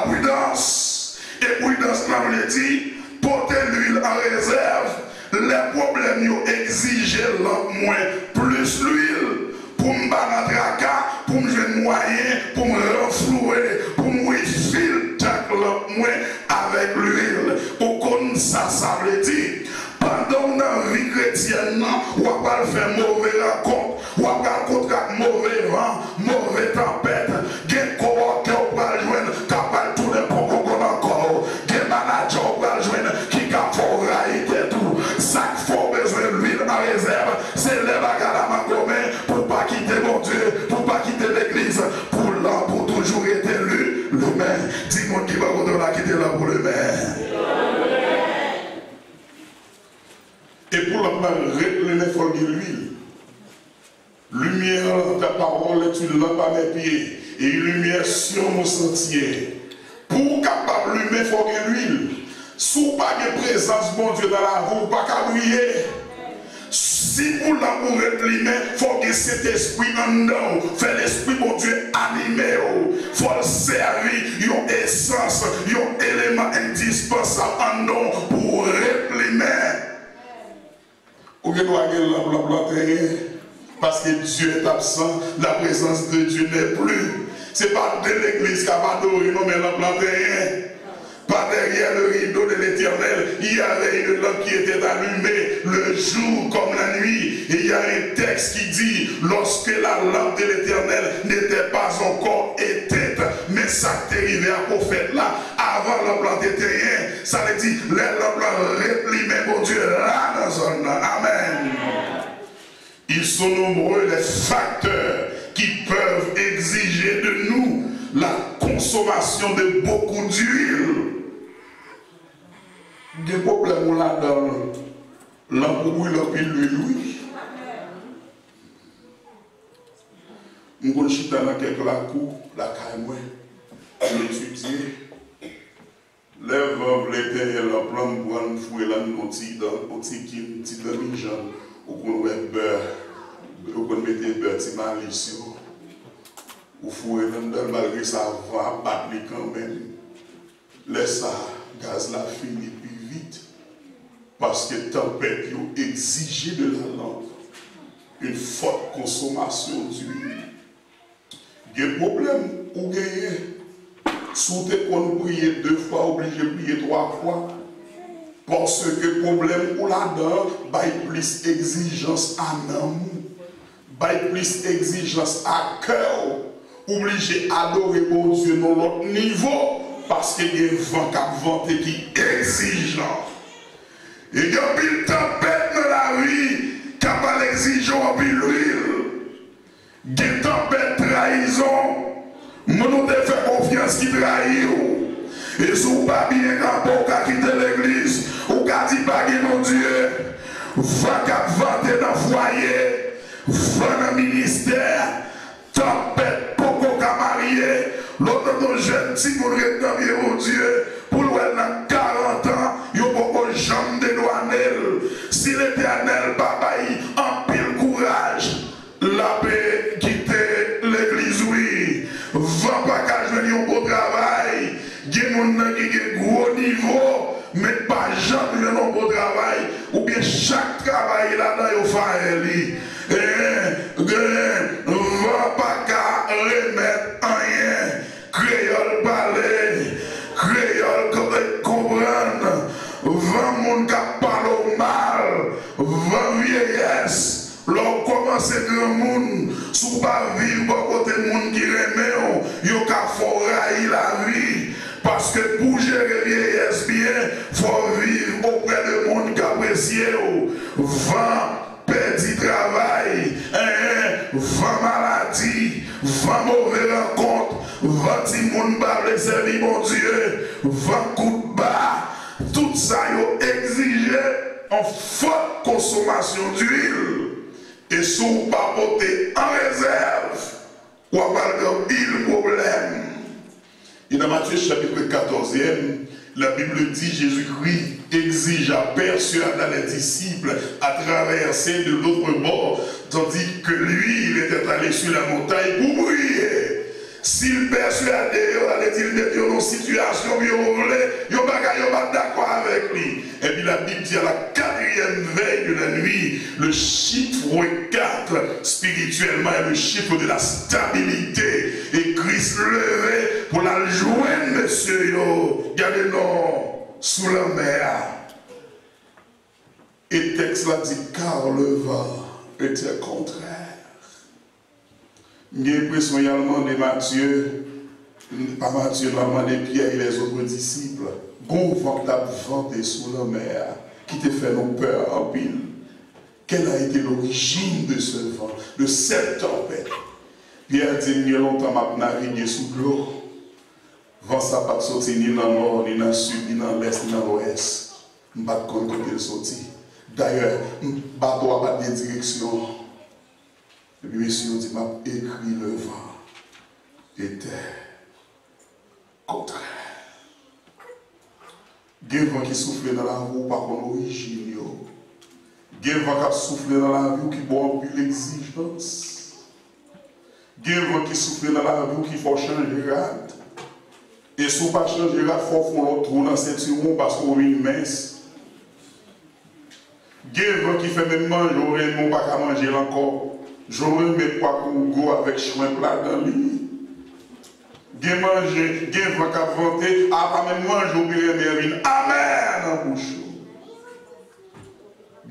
prudence. Et prudence, on le dit, porter l'huile en réserve. Les problèmes exigent moins plus l'huile pour me battre à tracas, pour me jouer moyen, pour me renflouer, pour me filtrer moins avec l'huile. Au compte ça veut dire, pendant la vie chrétienne, on va pas faire mauvais rencontre, on va pas contracter mauvais vent, mauvais tempête, gen coworker on va joindre, capable tout le bon qu'on encore, gen manager on va joindre, qui capable railler tout, ça faut besoin de l'huile en réserve, c'est les bagages à commun pour pas quitter mon Dieu, pour pas quitter l'église, pour toujours être le maire. Dis-moi qui va continuer à quitter là pour le maire. Et pour la il faut de l'huile. Lumière, ta parole est une lampe à mes pieds et une lumière sur mon sentier. Pour capable lumière, il faut de l'huile. Si pas de présence, mon Dieu, dans la roue, pas qu'à briller. Si pour l'amour être lumière, il faut que cet esprit en nous, fait l'esprit, mon Dieu, animé. Il faut le servir, une essence, un élément indispensable en nous pour être lumière. Ou bien doit parce que Dieu est absent, la présence de Dieu n'est plus. Ce n'est pas de l'église qui a adoré, non, mais l'emplanté. Pas derrière le rideau de l'Éternel, il y avait une lampe qui était allumée le jour comme la nuit. Et il y a un texte qui dit, lorsque la lampe de l'Éternel n'était pas encore éteinte, mais ça t'est arrivé à prophète là, avant la plante rien, ça veut dire, les lampes réplimées, mon Dieu, là dans la zone. Amen. Ils sont nombreux les facteurs qui peuvent exiger de nous la consommation de beaucoup d'huile. Des problèmes là dans l'embrouille, l'huile. Nous sommes dans quelques cours, la caille, pour étudier. Les veuves, les terres, la plante, pour nous fouiller là, nous avons petit demi-jambe, ou qu'on met beurre, ou qu'on mette beurre, petit malice. Ou fouiller dans malgré ça, va battre quand même. Laisse ça, gaz la fini plus vite. Parce que tempête exige de la lampe une forte consommation d'huile. Il y a des problèmes ou gagner. Si on prie 2 fois, obligé de prier 3 fois. Parce que problème ou là-dedans, il plus exigence à l'âme, il plus exigence à cœur. Obligé d'adorer mon Dieu dans l'autre niveau parce qu'il y a un vent qui est exigeant. Et il y a une tempête dans la vie qui a l'exigence de l'huile. Il y a une tempête trahison. Nous devons faire confiance qui trahit. Et si vous ne pas bien quand vous quitter l'église, ou quand vous pas mon Dieu, va vanter dans le foyer, va dans le ministère, tempête. Marié, l'autre jeune petit pour rétablir mon Dieu, pour le dans 40 ans, il n'y a pas de jambe de douanelle. Si l'Éternel papa en pile courage, la paix quitter l'église, oui. Va pas qu'à jouer un beau travail. Il y a des gens qui ont un gros niveau, mais pas jamais un beau travail, ou bien chaque travail là-dedans, il faut faire. Va pas qu'à remettre rien. Créole parler, créole comprendre. Va mon qui parle mal, va vieillesse. L'on commence grand monde, sous pas vivre côté monde qui remet, yo ka forêt faut vivre auprès de monde qui apprécie, vent, perdu travail, vent maladie, vent mauvais rencontre, vent ti monde parler servir mon Dieu, vent coup de bas, tout ça yo exige en forte consommation d'huile. Et si vous ne pas porter en réserve, ou à avoir un problème. Et dans Matthieu chapitre 14e, la Bible dit Jésus-Christ exige à persuader les disciples à traverser de l'autre bord, tandis que lui, il était allé sur la montagne pour prier. S'il persuadait, il mettait dans une situation, il ne pas d'accord avec lui. Et puis la Bible dit à la 4e veille de la nuit, le chiffre 4 spirituellement est le chiffre de la stabilité. Et Christ levé pour la joindre, monsieur, regardez-nous sous la mer. Et le texte là dit, car le vent était contraire. J'ai l'impression également de Matthieu, pas Matthieu, maman de Pierre et les autres disciples, bon vent t'a vanté sous la mer, qui te fait nos peurs en pile. Quelle a été l'origine de ce vent, de cette tempête? Pierre dit, il y a longtemps m'a navigué sous l'eau. Vent ça pas sorti ni dans le nord, ni dans le sud, ni dans l'est, ni dans l'ouest. Je ne sais pas comment il sorti. D'ailleurs, le bateau n'a pas de direction. Et puis, monsieur dit, m'a écrit le vent était contraire. Il y a un vent qui souffle dans la roue par l'origine. Il y a un vent qui souffle dans la roue qui boit plus l'exigence. Il y a un vent qui souffle dans la roue qui faut changer rade. Et si on ne pas changer rade, il faut faire l'autre trou dans cette roue parce qu'on est une mince. Il y a un vent qui fait même manger, on ne va pas manger encore. Je remets quoi qu'on go avec chemin plat dans le lit. Gen manger, gen vent qu'à vanter, après même manger au pire mervine. Amen en bouche.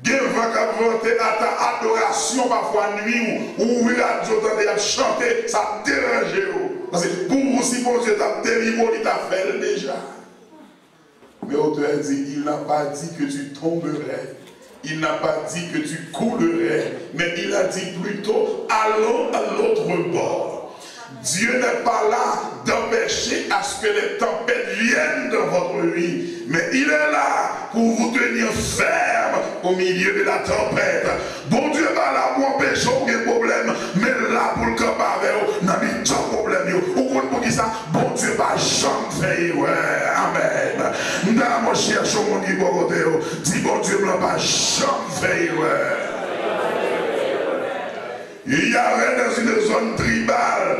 Gen vent qu'à vanter à ta adoration parfois nuit ou radio t'entendez chanter, ça dérange. Parce que pour vous si bon Dieu t'a délivré, il t'a fait déjà. Mais l'auteur dit, il n'a pas dit que tu tomberais. Il n'a pas dit que tu coulerais, mais il a dit plutôt, allons à l'autre bord. Dieu n'est pas là d'empêcher à ce que les tempêtes viennent dans votre vie, mais il est là pour vous tenir ferme au milieu de la tempête. Bon Dieu n'est pas là pour empêcher aucun problème, mais là pour le camp avec vous, n'a mis pas de problème. Vous comprenez pour qui ça? Bon Dieu va jamais faire, ouais, amen. Nous cherchons mon qui pour côté, dit bon Dieu ne va pas jamais faire, ouais. Il y avait dans une zone tribale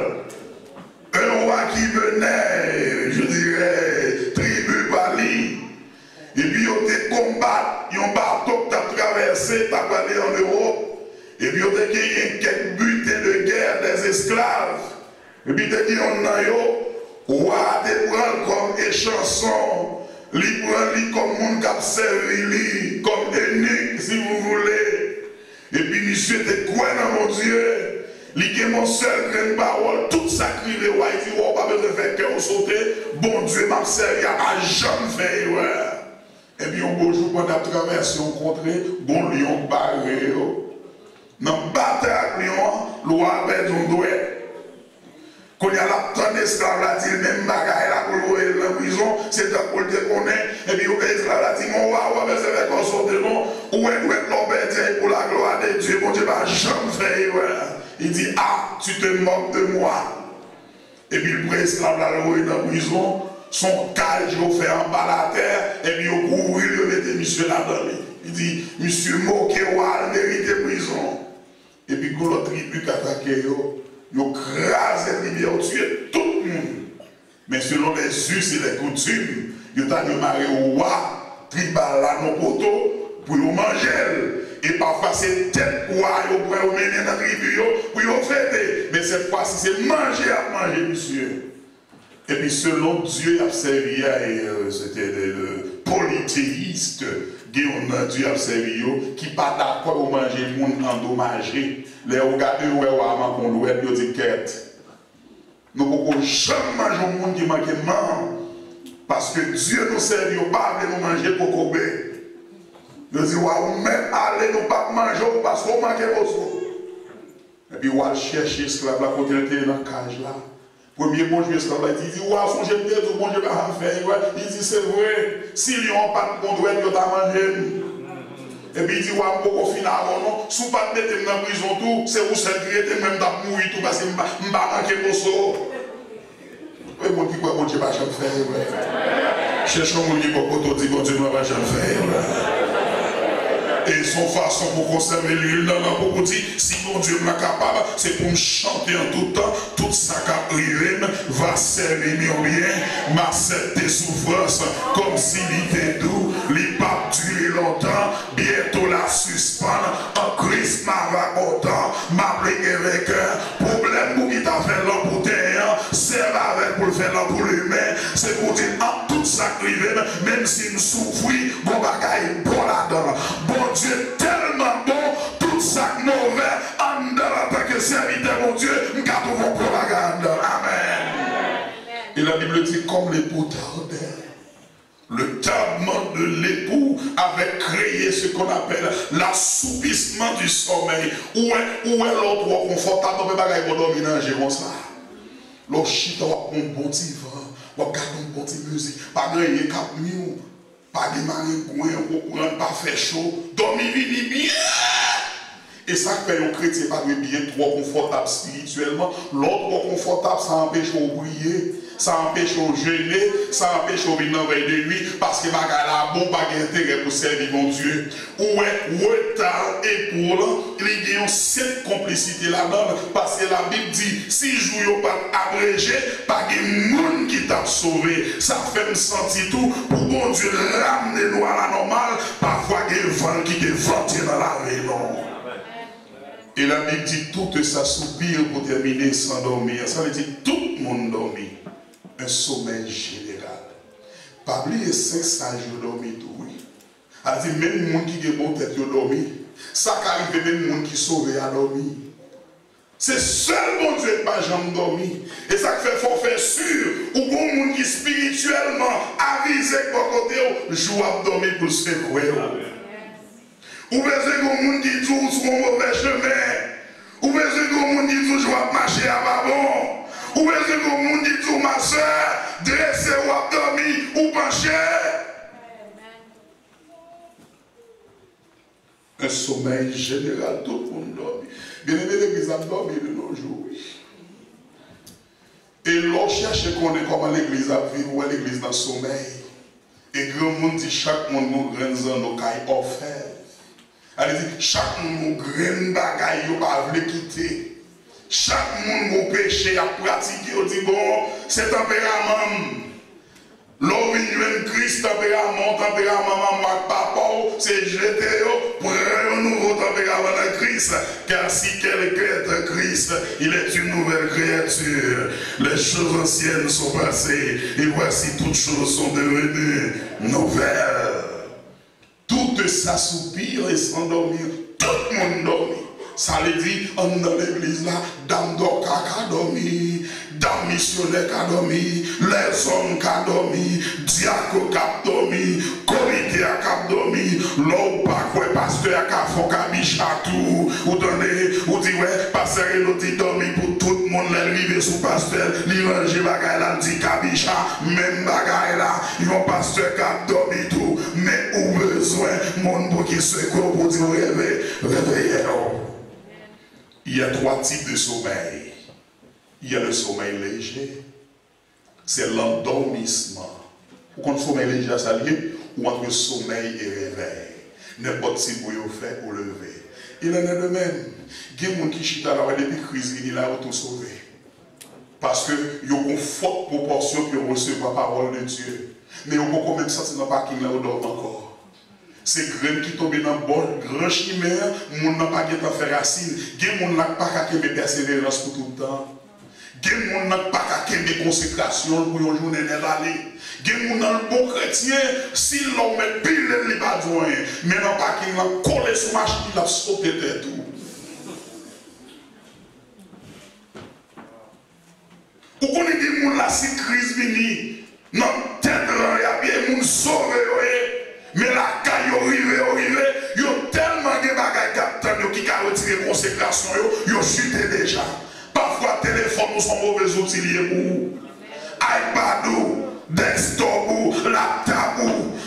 un roi qui venait, je dirais, tribu Bali. Et puis il était combattu, il y a un bateau qui a traversé, qui a allé en Europe. Et puis il y a gagné quelques butins de guerre des esclaves. Et puis il y a dit, on a eu, roi te prend comme échanson, il prend comme monde qui a servi, comme eunuque, si vous voulez. Et puis monsieur était quoi dans mon Dieu? Il a mon seul grain parole, tout ça crié, il dit, oh, pas besoin de faire cœur sauter, bon Dieu m'a servi à jamais faire, ouais. Et puis un beau jour, pendant la traversée, on rencontrait, bon lion barré, dans le bataille, lion, loi perd un doigt. Quand il y a la tonne d'esclaves, là, dit, même bagaille, là, pour l'ouvrir dans la prison, c'est un pour le déconner, et puis l'esclave, là, dit, mon roi, ouais, mais c'est fait qu'on saute, non, où est l'obédience pour la gloire de Dieu, bon Dieu va jamais faire, ouais. Il dit, ah, tu te moques de moi. Et puis le esclave là, dans la prison, son cage il fait en bas la terre, et puis il court, il met monsieur là-dedans. Il dit, monsieur moqué, il mérite prison. Et puis quand l'autre tribu qui attaque, il crase la tribu, il tue tout le monde. Mais selon les us et les coutumes, il a démarré au roi, tribal là, nos poteaux, pour nous manger. Et parfois c'est tête roi, il pourrait mener dans la tribu pour y fêter. Mais cette fois-ci, c'est manger à manger, monsieur. Et puis selon Dieu a servi, c'était le polythéiste, Dieu a servi, qui n'est pas d'accord au manger le monde endommagé. Les regardez où est avant qu'on doit être dit quête. Nous ne pouvons jamais manger au monde qui manque de main. Parce que Dieu nous sert, il pas de nous manger pour cober. Nous disons, ou même aller nous pas manger parce qu'on manque de choses. Et puis, on va chercher l'esclave là, pour traiter dans la cage là. Premier bon Dieu, esclave là, il dit, ouais, son Dieu, tout bon Dieu va faire. Il dit, c'est vrai, si lui n'a pas de conduite, il va manger. Et puis il dit, ouais, on va finir avant, non. Si vous ne pas mettre dans la prison, tout, c'est vous seul qui êtes même dans mourir tout parce que je ne vais pas manquer de choses. Oui, mon Dieu, bon Dieu, va jamais faire. Cherchons mon Dieu, pour dit, bon Dieu, va jamais faire. Et son façon pour conserver l'huile dans la peau, dit, si mon Dieu m'a capable, c'est pour me chanter en tout temps, tout ça qui arrive va servir bien, m'accepter souffrance comme s'il était doux, il pas durer longtemps, bientôt la suspendre, en Christ m'a va content, m'a plié avec un problème pour qui t'a fait l'embouteille, c'est avec pour le faire pour l'humain, c'est pour dire en tout ça qui arrive, même si nous souffrons, bon bagaille bon là-dedans, bon Dieu tellement bon, tout ça mauvais, en tant que serviteur, mon Dieu, nous gardons vos propagande. Amen. Et la Bible dit comme l'époux tardait. Le tardement de l'époux avait créé ce qu'on appelle l'assoupissement du sommeil. Où est l'autre confortable, on peut pas dormir dans ça. L'autre chita, on bon divan, on garde une bonne musique, pas de rien cap mieux. Pas de marine, pas faire chaud, dormir bien. Et ça fait un chrétien pas bien trop confortable spirituellement. L'autre trop confortable, ça empêche de prier, ça empêche de jeûner, ça empêche de venir dans la veille de nuit, parce que la bon pas d'intérêt pour servir mon Dieu. Où est retard et pour il y a cette complicité là-dedans, parce que la Bible dit, si je ne pas abrégé, pas de monde qui t'a sauvé. Ça fait me sentir tout pour bon Dieu ramener nous à la normale, parfois il y a un vent qui est venté dans la vie, non. Et la Bible dit tout ça soupir pour terminer sans dormir. Ça veut dire tout le monde dormit. Un sommeil général. Pas oublier 500 jours dormi tout, oui. Elle dit même les gens qui ont bon tête dormi. Ça arrive même les gens qui sont sauvés à dormir. C'est seul bon Dieu qui n'a jamais dormi. Et ça fait faut faire sûr. Ou bon monde qui spirituellement avisé pour côté, joue à dormir pour se faire croire. Ou besoin de monde qui dit sur un mauvais chemin. Ou besoin de monde qui dit je vais marcher à Babon. Ou besoin de monde qui dit ma soeur, dressez ou à dormir ou pencher. Un sommeil général, tout le monde dormit. Bien aimé, l'église a dormi de nos jours. Et l'on cherche qu'on est comment l'église a vécu, ou l'église dans le sommeil. Et grand monde dit chaque monde nous grands nos cailles offert. Elle dit, chaque monde graine bagaille, il pas veut quitter. Chaque monde mon péché à pratiquer, il dit, bon, c'est tempérament. L'homme vient Christ, tempérament, papa, c'est jeter, pour un nouveau tempérament de Christ. Car si quelqu'un est en Christ, il est une nouvelle créature. Les choses anciennes sont passées, et voici toutes choses sont devenues nouvelles. Tout s'assoupir et s'endormir, tout le monde dormit. Ça veut dire, on dans l'église là, dame d'oka qui a dormi, dame missionnaire qui a dormi, les hommes qui a dormi, diacre qui a dormi, comité qui a dormi, l'homme pas quoi, pasteur qui a fait cabicha tout, ou donnez, ou dit ouais, pasteur il a dit dormi pour tout le monde, l'arrivée sous pasteur, l'iranger bagaille là, dit cabicha, même bagaille là, ils ont pasteur qui a dormi tout, mais où besoin, mon pour qui se quoi pour dire réveillez-vous. Il y a 3 types de sommeil. Il y a le sommeil léger, c'est l'endormissement. Quand le sommeil léger, ça lié, ou entre sommeil et réveil. N'importe si vous fait ou lever. Il en est de même. Il y a des gens qui chita là, depuis la crise, il a tout sauvé. Parce qu'il y a une forte proportion qui reçoit la parole de Dieu. Mais il y a beaucoup même sentir dans le parking là où dort encore. C'est graines qui tombent dans le bon grand chimère, mon n'a pas de faire racine. Il y a des gens qui n'ont pas de persévérance pour tout le temps. Il y a des gens qui n'ont pas de consécration pour une journée d'aller. Il y a des gens qui sont bon chrétien, s'ils l'ont mis pile, ils n'ont pas besoin. Mais non pas qu'ils l'ont collé sur la machine, ils l'ont sauté de tout. Vous connaissez des gens là, si crise vient, non, tel maintenant, il y a bien moun sauvé, mais la caille arrive, yo tellement de bagages capteurs qui ont retiré consécration, yo chuté déjà. Parfois, téléphone, nous sommes mauvais outils pour vous. iPad, desktop, laptop,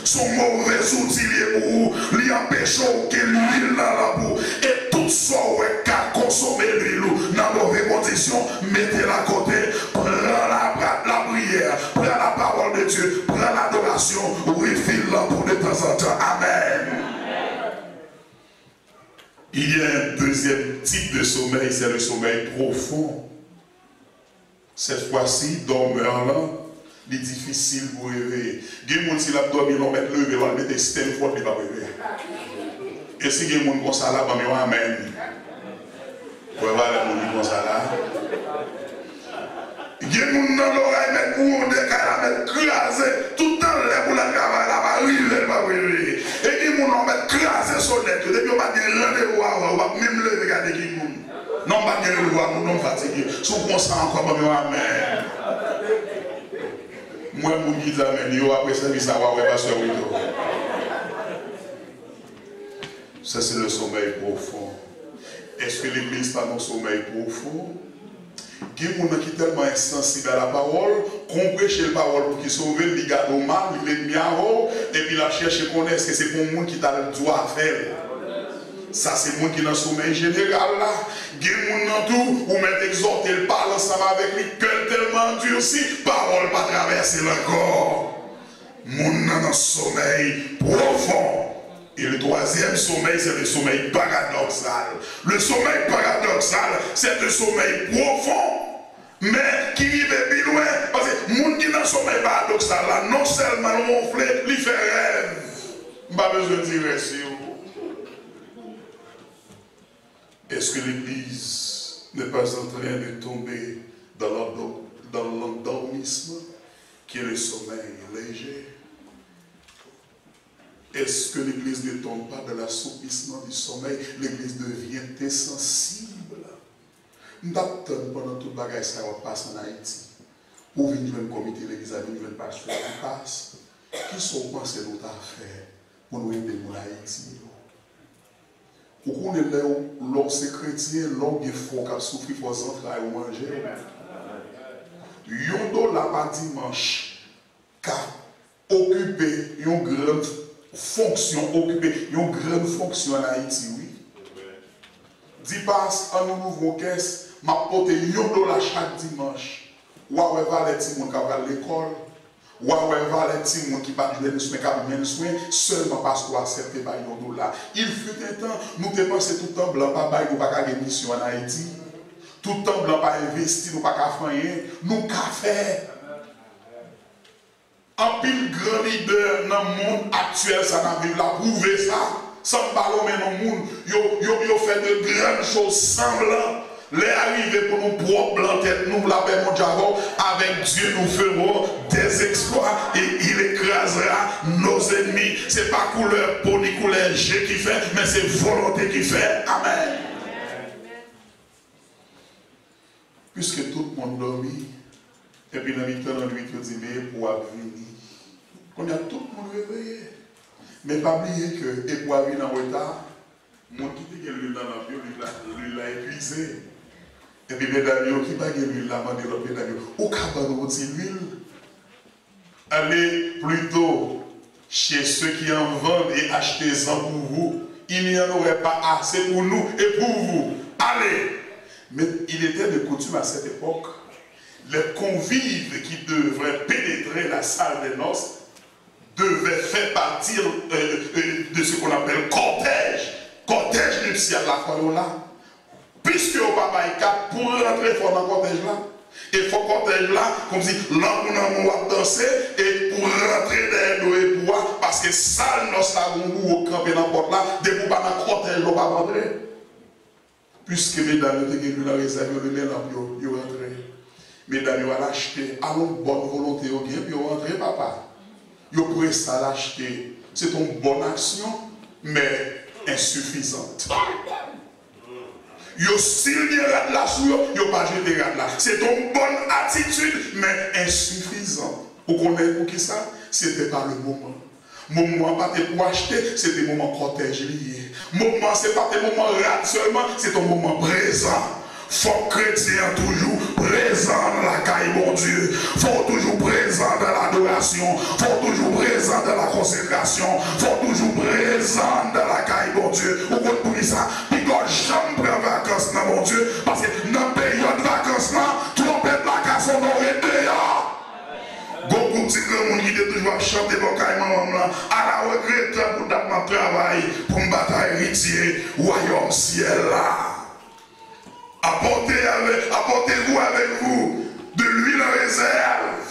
sont mauvais outils pour vous. Ils empêchent que l'huile dans la boue. Et tout ça, qu'à consommer l'huile dans de mauvaises conditions, mettez-la à côté, prenez la prière, prenez la parole de Dieu, prenez l'adoration, refile-la pour de temps en temps. Amen. Il y a un deuxième type de sommeil, c'est le sommeil profond. Cette fois-ci, dormeur là, il est difficile pour réveiller. Il y a des gens qui ont dormi, ils vont mettre levé, ils vont mettre des systèmes forts, ils vont réveiller. Et si il y a des gens comme ça là, ils vont amen. Vous voyez les gens comme ça là. Il y a des gens dans l'oreille, mettre où on décale, mettre crasé, tout le temps, les boules à travail, là, va arriver, il va réveiller. Et il y a des gens qui mettent crasé sur le nez, depuis on va dire rendez-vous, on va même le regarder qui est. Non, pas de revoir, nous sommes fatigués. Si on pense encore, amen. Moi, je dis amen. Après ça, je dis ça, ouais, pasteur Wito. Ça, c'est le sommeil profond. Est-ce que l'église n'a pas un sommeil profond? Il y a des gens qui sont tellement insensibles à la parole, qu'on prêche la parole pour qu'ils sauvent, ils gardent au mal, ils les mis en haut, et puis la cherche et connaissent que c'est pour le monde qui t'a le droit à faire. Ça, c'est le monde qui est dans le sommeil général là. Il y a des gens dans tout, ou même exhorter le parle ensemble avec lui, cœur tellement durci, parole pas traverser le corps. Monde dans le sommeil profond. Et le troisième sommeil, c'est le sommeil paradoxal. Le sommeil paradoxal, c'est le sommeil profond, mais qui vit bien loin. Parce que le monde qui est dans le sommeil paradoxal là, non seulement ronflé, il fait rêve. Pas besoin de dire sur. Est-ce que l'Église n'est pas en train de tomber dans l'endormissement qui est le sommeil léger? Est-ce que l'Église ne tombe pas dans l'assoupissement du sommeil? L'Église devient insensible. Nous attendons pendant toute la guerre, ça passe en Haïti. Pour venir le comité de l'Église, nous venons pas faire qui passe. Qui sont pensés notre affaire pour nous aider pour Haïti? Pourquoi on est là, lorsque chrétien, l'homme est fort, qui a souffert pour s'entrer ou manger? Yondo la pas dimanche, qui a occupé une grande fonction, en Haïti, oui. Dis passe à nos nouveaux caisses, m'a porté yondo la chaque dimanche. Ou à va les petits gens qui vont à l'école, ou à va les petits gens qui vont jouer les soins, qui vont soins, seulement parce qu'on accepte pas yondo là. Il fut un temps, nous dépensons tout le temps blanc, pas bail, nous pas qu'à gagner mission en Haïti. Tout le temps blanc, pas investi, nous pas qu'à faire rien, nous qu'à faire. En pile grand leader dans le monde actuel, ça n'a vu la prouver ça. Sans parler mais dans le monde, yo fait de grandes choses semblantes. Les arrivés pour nous propres blancs tête, nous la paix mon diable, avec Dieu nous ferons des exploits et il écrasera nos ennemis. Ce n'est pas couleur peau ni couleur G qui fait, mais c'est volonté qui fait. Amen. Puisque tout le monde dormit, et puis dans le temps, on lui dit, mais pour venir. On a tout le monde réveillé. Mais pas oublier que, et pour venir en retard, mon qui dit que l'huile dans la vie, lui l'a épuisé. Et puis, mesdames, qui va gagner l'huile là, mesdames, au cabanon de l'huile, allez plutôt chez ceux qui en vendent et achetez-en pour vous. Il n'y en aurait pas assez pour nous et pour vous. Allez! Mais il était de coutume à cette époque, les convives qui devraient pénétrer la salle des noces devaient faire partir de ce qu'on appelle cortège nuptial la fois là. Puisque au papa est cap pour rentrer fort dans le cortège là, il faut cortège là, comme si l'homme va danser et pour rentrer dans le bois, parce que salle noce là, on va camper dans la porte là, dès que vous pas dans le cortège, on va rentrer. Puisque mesdames, vous avez la réserve, vous avez rentré. Mesdames, vous allez l'acheter à une bonne volonté, puis vous rentrez, papa. Vous pourrez ça l'acheter. C'est une bonne action, mais insuffisante. Vous s'il y a là sur vous pas jeter là. C'est une bonne attitude, mais insuffisante. Vous connaissez pour qui ça? c'était pas le moment. Moment pas pour acheter, c'est des moments cortège liés. Moment, c'est pas des moments rares seulement, c'est ton moment présent. Faut chrétien toujours présent dans la caille, mon Dieu. Faut toujours présent dans l'adoration. Faut toujours présent dans la consécration. Faut toujours présent dans la caille, mon Dieu. Vous comprenez ça? Puis quand j'aime prendre vacances, mon Dieu, parce que dans la période de vacances, trompette la casse, on aurait dehors. Beaucoup de gens qui ont toujours chanté pour maman à la retraite pour mon travail, pour me battre héritier, royaume ciel là. Apportez-vous avec vous de l'huile en réserve.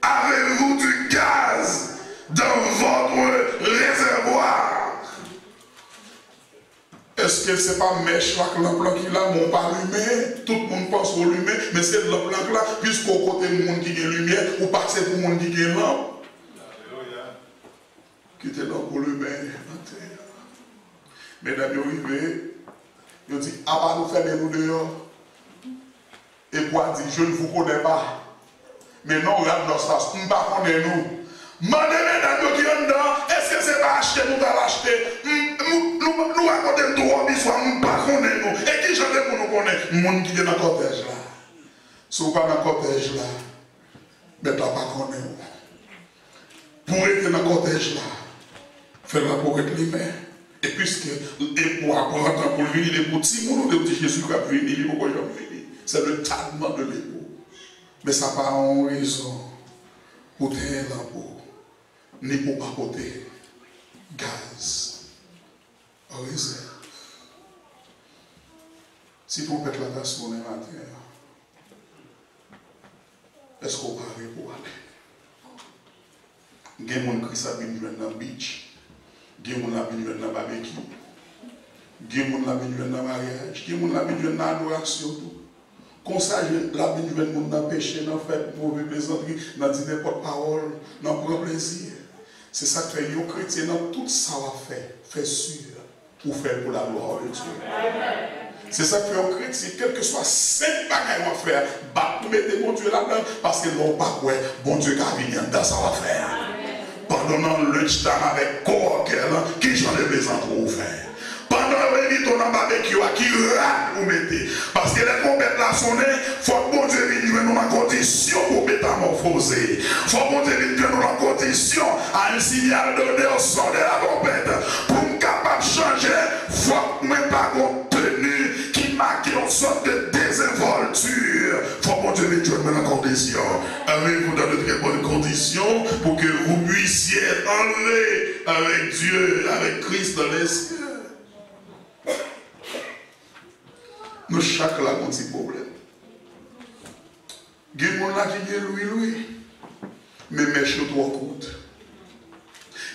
Avez-vous du gaz dans votre réservoir? Est-ce que ce n'est pas mèche chaque lampe qui là, mon pas allumé? Tout le monde pense au allumé, mais c'est le lampe là, puisqu'au côté du monde qui a lumière, ou passez pour le monde qui a lampe. Qui était là pour le bain. Mesdames, vous arrivez. Il dit, ah bah nous fermez-nous dehors. Et pour dire, je ne vous connais pas. Mais non, regarde notre face, nous ne connaissons pas nous. Mandez mesdames qui sont dedans, est-ce que c'est pas acheter, nous allons acheter? Nous racontons trois histoires, nous ne connaissons pas nous. Et qui j'en ai pour nous connaître? Le monde qui est dans le cortège là. Si vous n'êtes pas dans le cortège là, mais tu n'as pas connu. Pour être dans le cortège là, faites-la pour être les mains. Et puisque, et pour apprendre pour venir, les petits mots de petit Jésus qui a venir, il faut que je venir. C'est le tellement de l'époux. Mais ça n'a pas en raison pour tenir l'impôt, ni pour apporter gaz en réserve. Si vous faites la tasse pour les matins, est-ce qu'on parle pour aller? Il y a des gens qui savent dans le beach. Il y a des gens qui ont dans le barbecue. Il y a des gens qui ont dans le mariage. Il y a des gens qui ont dans l'adoration. Comme ça, la vie du monde dans le péché, dans le fait, mauvais plaisanterie, dans le n'importe parole, dans le grand plaisir. C'est ça que fait les chrétiens dans tout ça à faire. Fait sûr pour faire pour la gloire de Dieu. C'est ça que fait un chrétien, quel que soit 5 bagages à faire, mettez mon Dieu là-dedans, parce que non pas quoi, bon Dieu qui a venu dans ça à faire. Pendant le temps avec corps qui j'en ai besoin pour faire. Pendant le temps dans barbecue qui rate vous mettez. Parce que les compètes là sonné, il faut que bon Dieu vienne nous dans condition pour métamorphoser. Il faut que bon Dieu vienne nous dans condition à un signal donné au son de la compète. Pour nous capable de changer, il faut que nous pas contenu qui marque une sorte de désinvolture. Il faut que bon Dieu vienne nous dans condition. Avez-vous dans de très bonnes conditions pour que vous puissiez enlever avec Dieu, avec Christ dans les cieux. Nous chaque là avons des problèmes. Il y a des gens qui ont louis, mais mèche trop courte.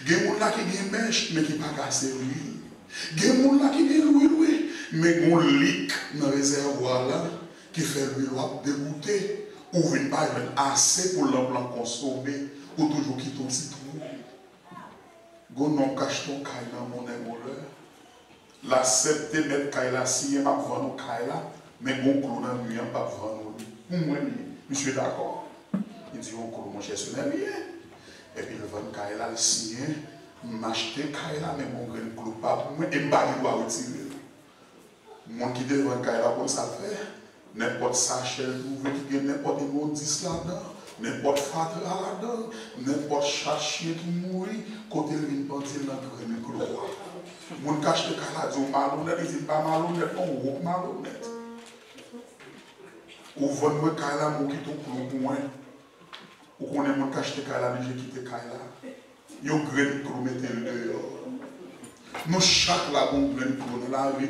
Il y a des gens qui ont mèche, mais qui ne pas casser l'huile. Il y a des gens qui ont louis, mais qui ont un leak dans le réservoir là, qui fait l'huile dégoûter, ou une pas assez pour l'emblanc consommer, ou toujours quitter ton petit trou. Gon non cache ton caille dans mon émoleur. La 7 mètres Kaila, si elle m'a vendu Kaila, mais bon clou dans le mur, pas vendre. Pour moi, je suis d'accord. Il dit, on clou, mon cher, ce n'est rien. Et puis, le vend Kaila, le signé, m'acheter Kaila, mais mon grain clou pas pour moi, et je dois retirer. Mon qui devant Kaila, pour ça faire, n'importe sachet, qui n'importe une 10 là-dedans, n'importe fatra là-dedans, n'importe sachet qui mourit, côté le vin pentil dans le grain clou. Mon cache de calade, ou malhonnête, il dit pas malhonnête, on malhonnête. Ou vend moi calade, mon qui ton clou pour moi. Ou qu'on est mon cache de calade, j'ai quitté calade. Yo grain clou mettez le dehors. Nous chaque là bon grain clou dans la vie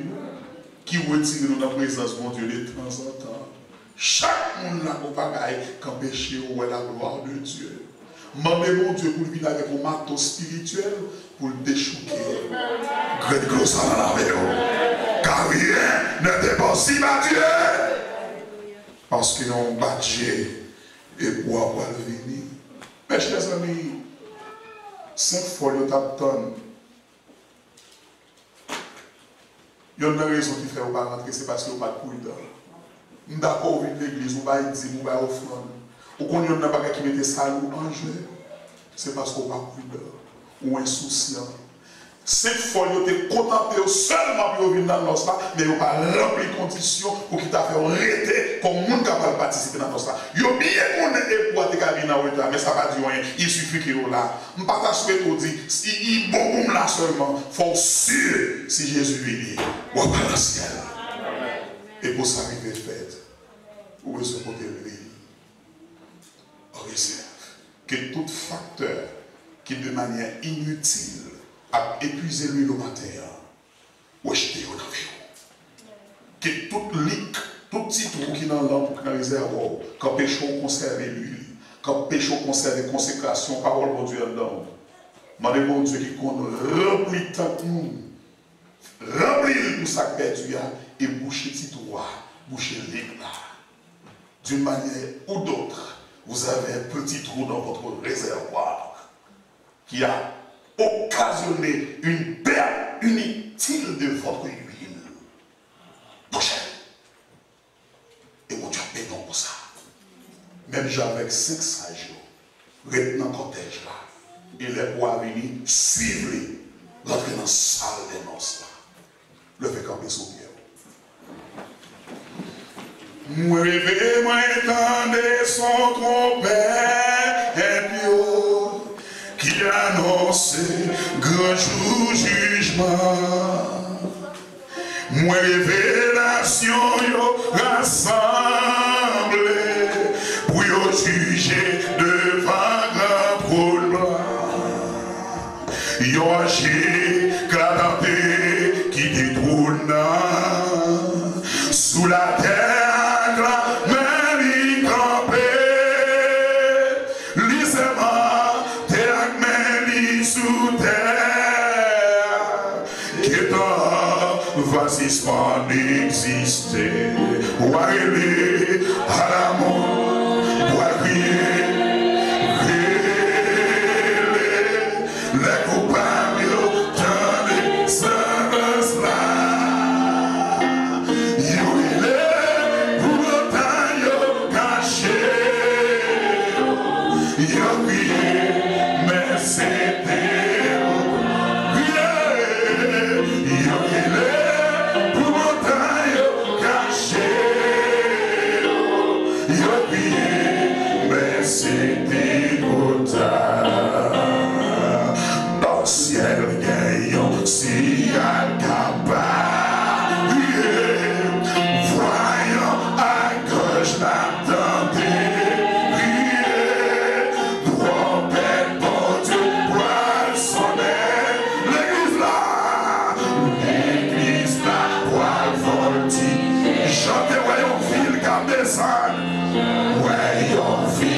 qui retire nous dans la présence de Dieu de temps en temps. Chaque monde là pour bagaille quand péché ou la gloire de Dieu. Mandez mon Dieu pour venir avec un marteau spirituel pour le déchouquer. Grande gloire à la vie. Car rien n'est impossible à Dieu. Parce qu'ils ont battu et pour avoir venir. Mes chers amis, 5 fois le tapton. Il y a une raison qui fait qu'on ne va pas rentrer, c'est parce qu'on n'a pas de prudent. Nous d'accord avec l'église, on va dire, on va offrande. Ou qu'on y a un bagage qui mette salou en jeu. c'est parce qu'on n'a pas pudeur ou insouciant. Cette fois, vous êtes contenté seulement pour venir dans le noce là, mais vous n'avez pas rempli les conditions pour qu'il t'a fait arrêter comme monde capable de participer dans le noce là. Vous avez bien qu'on ait pour être venir dans le retard, mais ça ne va pas dire rien. Il suffit que vous là. Je ne partage pas tout dire. Si il bon là seulement, il faut sûr si Jésus vient, vous allez dans le ciel. Et pour ça, arriver fait, vous pouvez se porter le lit. On réserve que tout facteur qui de manière inutile a épuisé l'huile au matin, ou jeter au navire. Que toute lique, tout citron qui est dans l'ample, qui est dans le réservoir, quand péchon conserve l'huile, quand péchon conserve consécration, parole de Dieu dedans. Mandez mon Dieu qui compte remplit tant de monde, remplit tout ça perdu et boucher citron, boucher lique là. D'une manière ou d'autre, vous avez un petit trou dans votre réservoir qui a occasionner une perte inutile de votre huile. Prochaine. Et mon Dieu bénit pour ça. Même j'avais 5 sages, retenant le cortège là, il est pour venir suivre, rentrer dans la salle des noces là. Le fait camper sous pied. Moi rêver, moi étendais son trompette et puis qui annonce grand jour jugement. Moi révélation yo rassemblé pour yo juger devant grand trône blanc. Yo agit claté qui détrône sous la terre. Vasisman exister, ou aller à la mort, ou à crier, les coupables dans les sens là. Yo il est pour autant yo caché, yo crié, mais c'était c'était trop tard. Dans le ciel, gagnant, si incapable. Voyant à gauche l'attendait. Trompette, bon Dieu, poil sonner. L'église là, poil voltige. Chantez, voyons, fil, cap des ânes. Voyons, fil.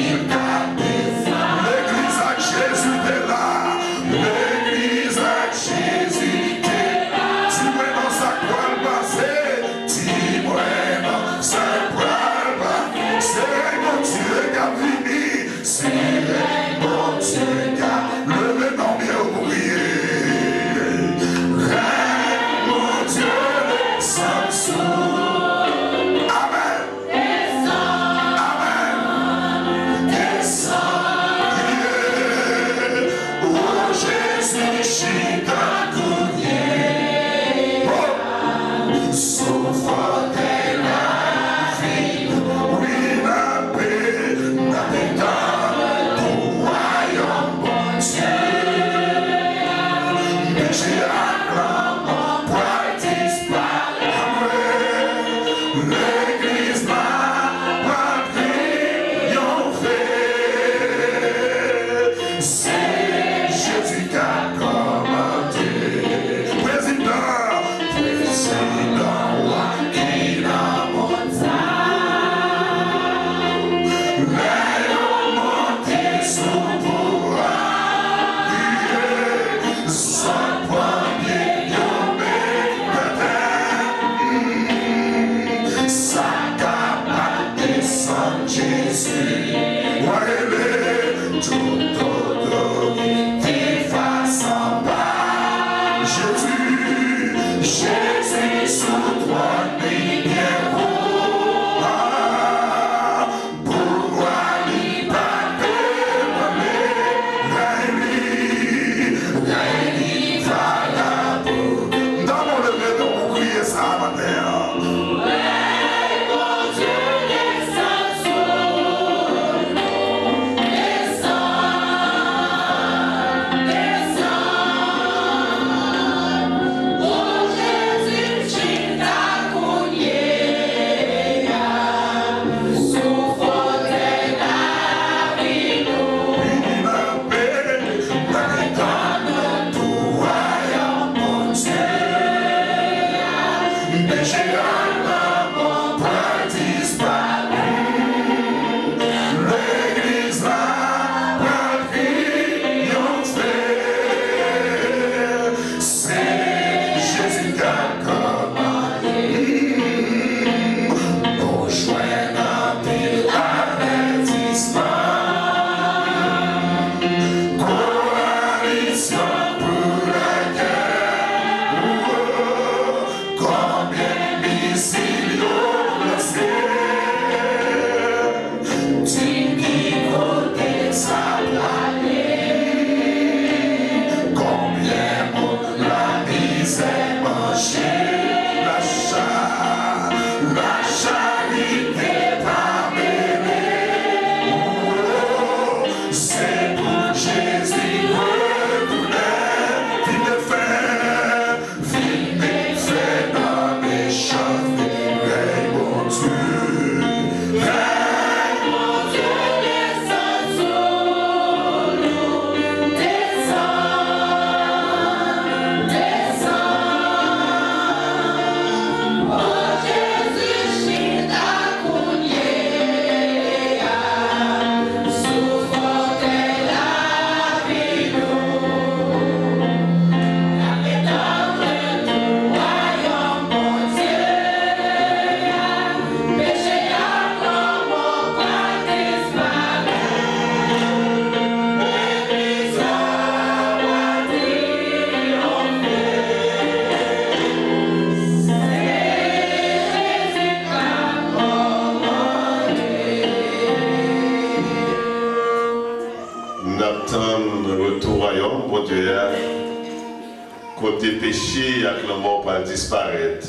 côté péché avec la mort pour disparaître,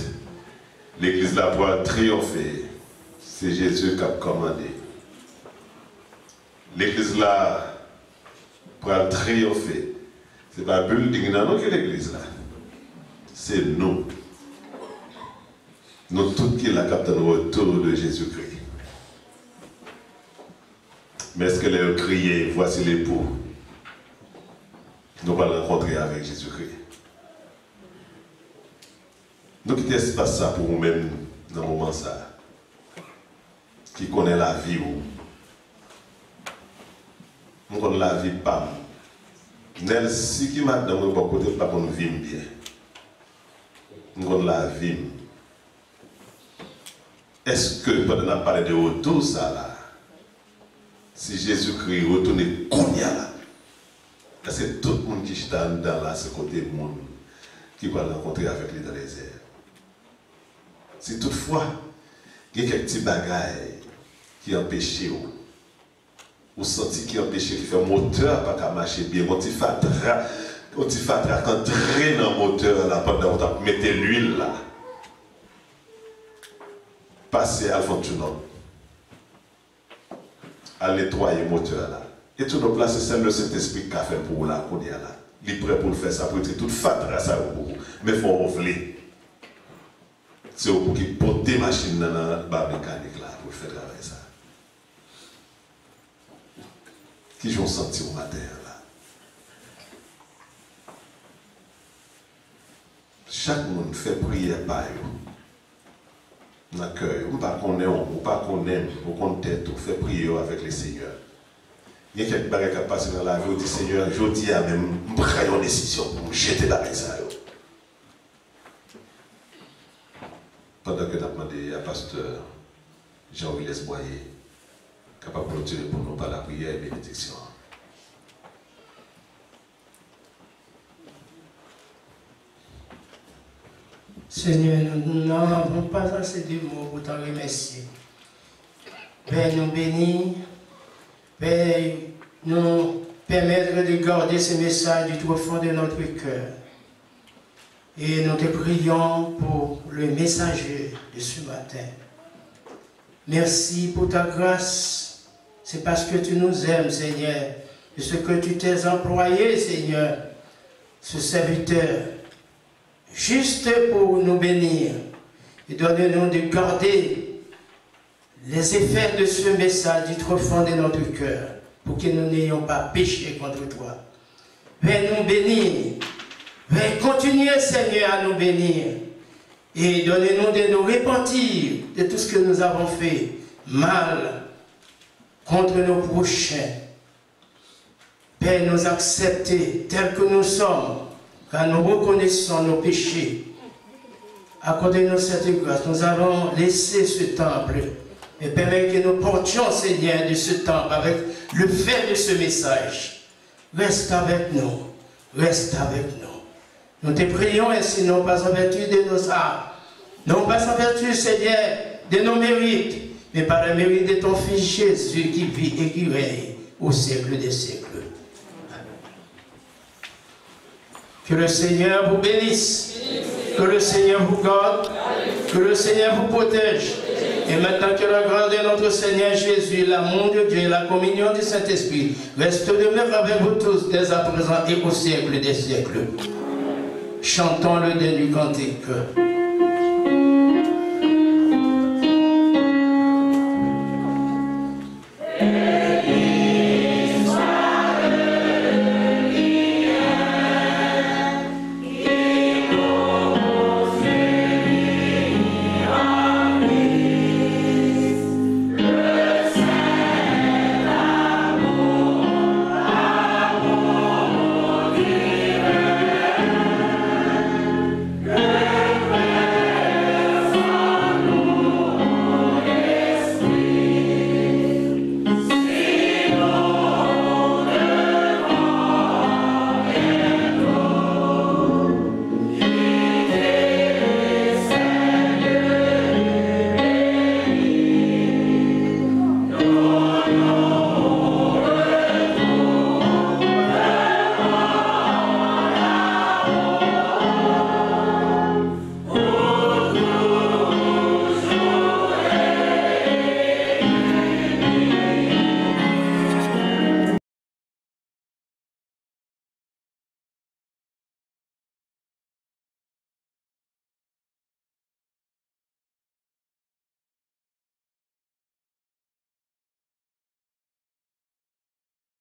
l'église là pour triompher. C'est Jésus qui a commandé. L'église là pour triompher. Ce n'est pas un building, non, que l'église là. C'est nous. Nous tous qui la captons autour de Jésus-Christ. Mais est-ce que les crier, voici l'époux? Nous allons rencontrer avec Jésus-Christ. Nous qui t'espace ça pour nous-mêmes dans le moment ça. Qui connaît la vie ou. Nous connaissons la vie pas. Si qui m'a donné mon côté, pas qu'on vive bien. Nous connaissons la vie. Est-ce que pendant qu'on parle de retour ça là, si Jésus-Christ retourne Kounia là, c'est tout le monde qui est dans là, ce côté monde qui va rencontrer avec lui dans les airs. Si toutefois, il y a quelques petits bagailles qui empêchent ou senti qui empêche qui fait moteur pas qu'à marcher bien, on t'y fatra quand traîne dans le moteur là pendant qu'on mettait l'huile là. Passer à Fontenot, à nettoyer le moteur là. Et tout nos places, c'est le Saint-Esprit qui a fait pour là, qu'on est là. Il est prêt pour le faire ça, pour être tout fatra ça pour vous. Mais il faut ouvrir. C'est pour qu'il porte des machines dans la barre mécanique là, pour faire travailler ça. Qui j'ont senti au matin là. Chaque monde fait prière par eux. Dans le cœur, on ne pas qu'on aime, on tête, on fait prier avec les seigneurs. Il y a quelques barrières qui passent dans la vie, on dit Seigneur, je dis à même, je prends une décision pour me jeter la ça. Pendant que nous avons demandé à pasteur Jean-Willis Boyer, capable de clôturer pour nous par la prière et bénédiction. Seigneur, nous n'avons pas assez de mots pour t'en remercier. Père, nous bénir. Père, nous permettre de garder ce message du tout fond de notre cœur. Et nous te prions pour le messager de ce matin. Merci pour ta grâce. C'est parce que tu nous aimes, Seigneur, de ce que tu t'es employé, Seigneur, ce serviteur, juste pour nous bénir et donner-nous de garder les effets de ce message du trop fond de notre cœur pour que nous n'ayons pas péché contre toi. Viens nous bénir. Viens continuer, Seigneur, à nous bénir et donnez-nous de nous repentir de tout ce que nous avons fait mal contre nos prochains. Père, nous accepter tels que nous sommes, car nous reconnaissons nos péchés. Accordez-nous cette grâce. Nous allons laisser ce temple et permettre que nous portions, Seigneur, de ce temple avec le fait de ce message. Reste avec nous. Reste avec nous. Nous te prions ainsi, non pas en vertu de nos âmes, non pas en vertu, Seigneur, de nos mérites, mais par le mérite de ton Fils Jésus qui vit et qui règne au siècle des siècles. Que le Seigneur vous bénisse, que le Seigneur vous garde, que le Seigneur vous protège. Et maintenant que la grâce de notre Seigneur Jésus, l'amour de Dieu et la communion du Saint-Esprit reste demeure avec vous tous dès à présent et au siècle des siècles. Chantons le dernier cantique.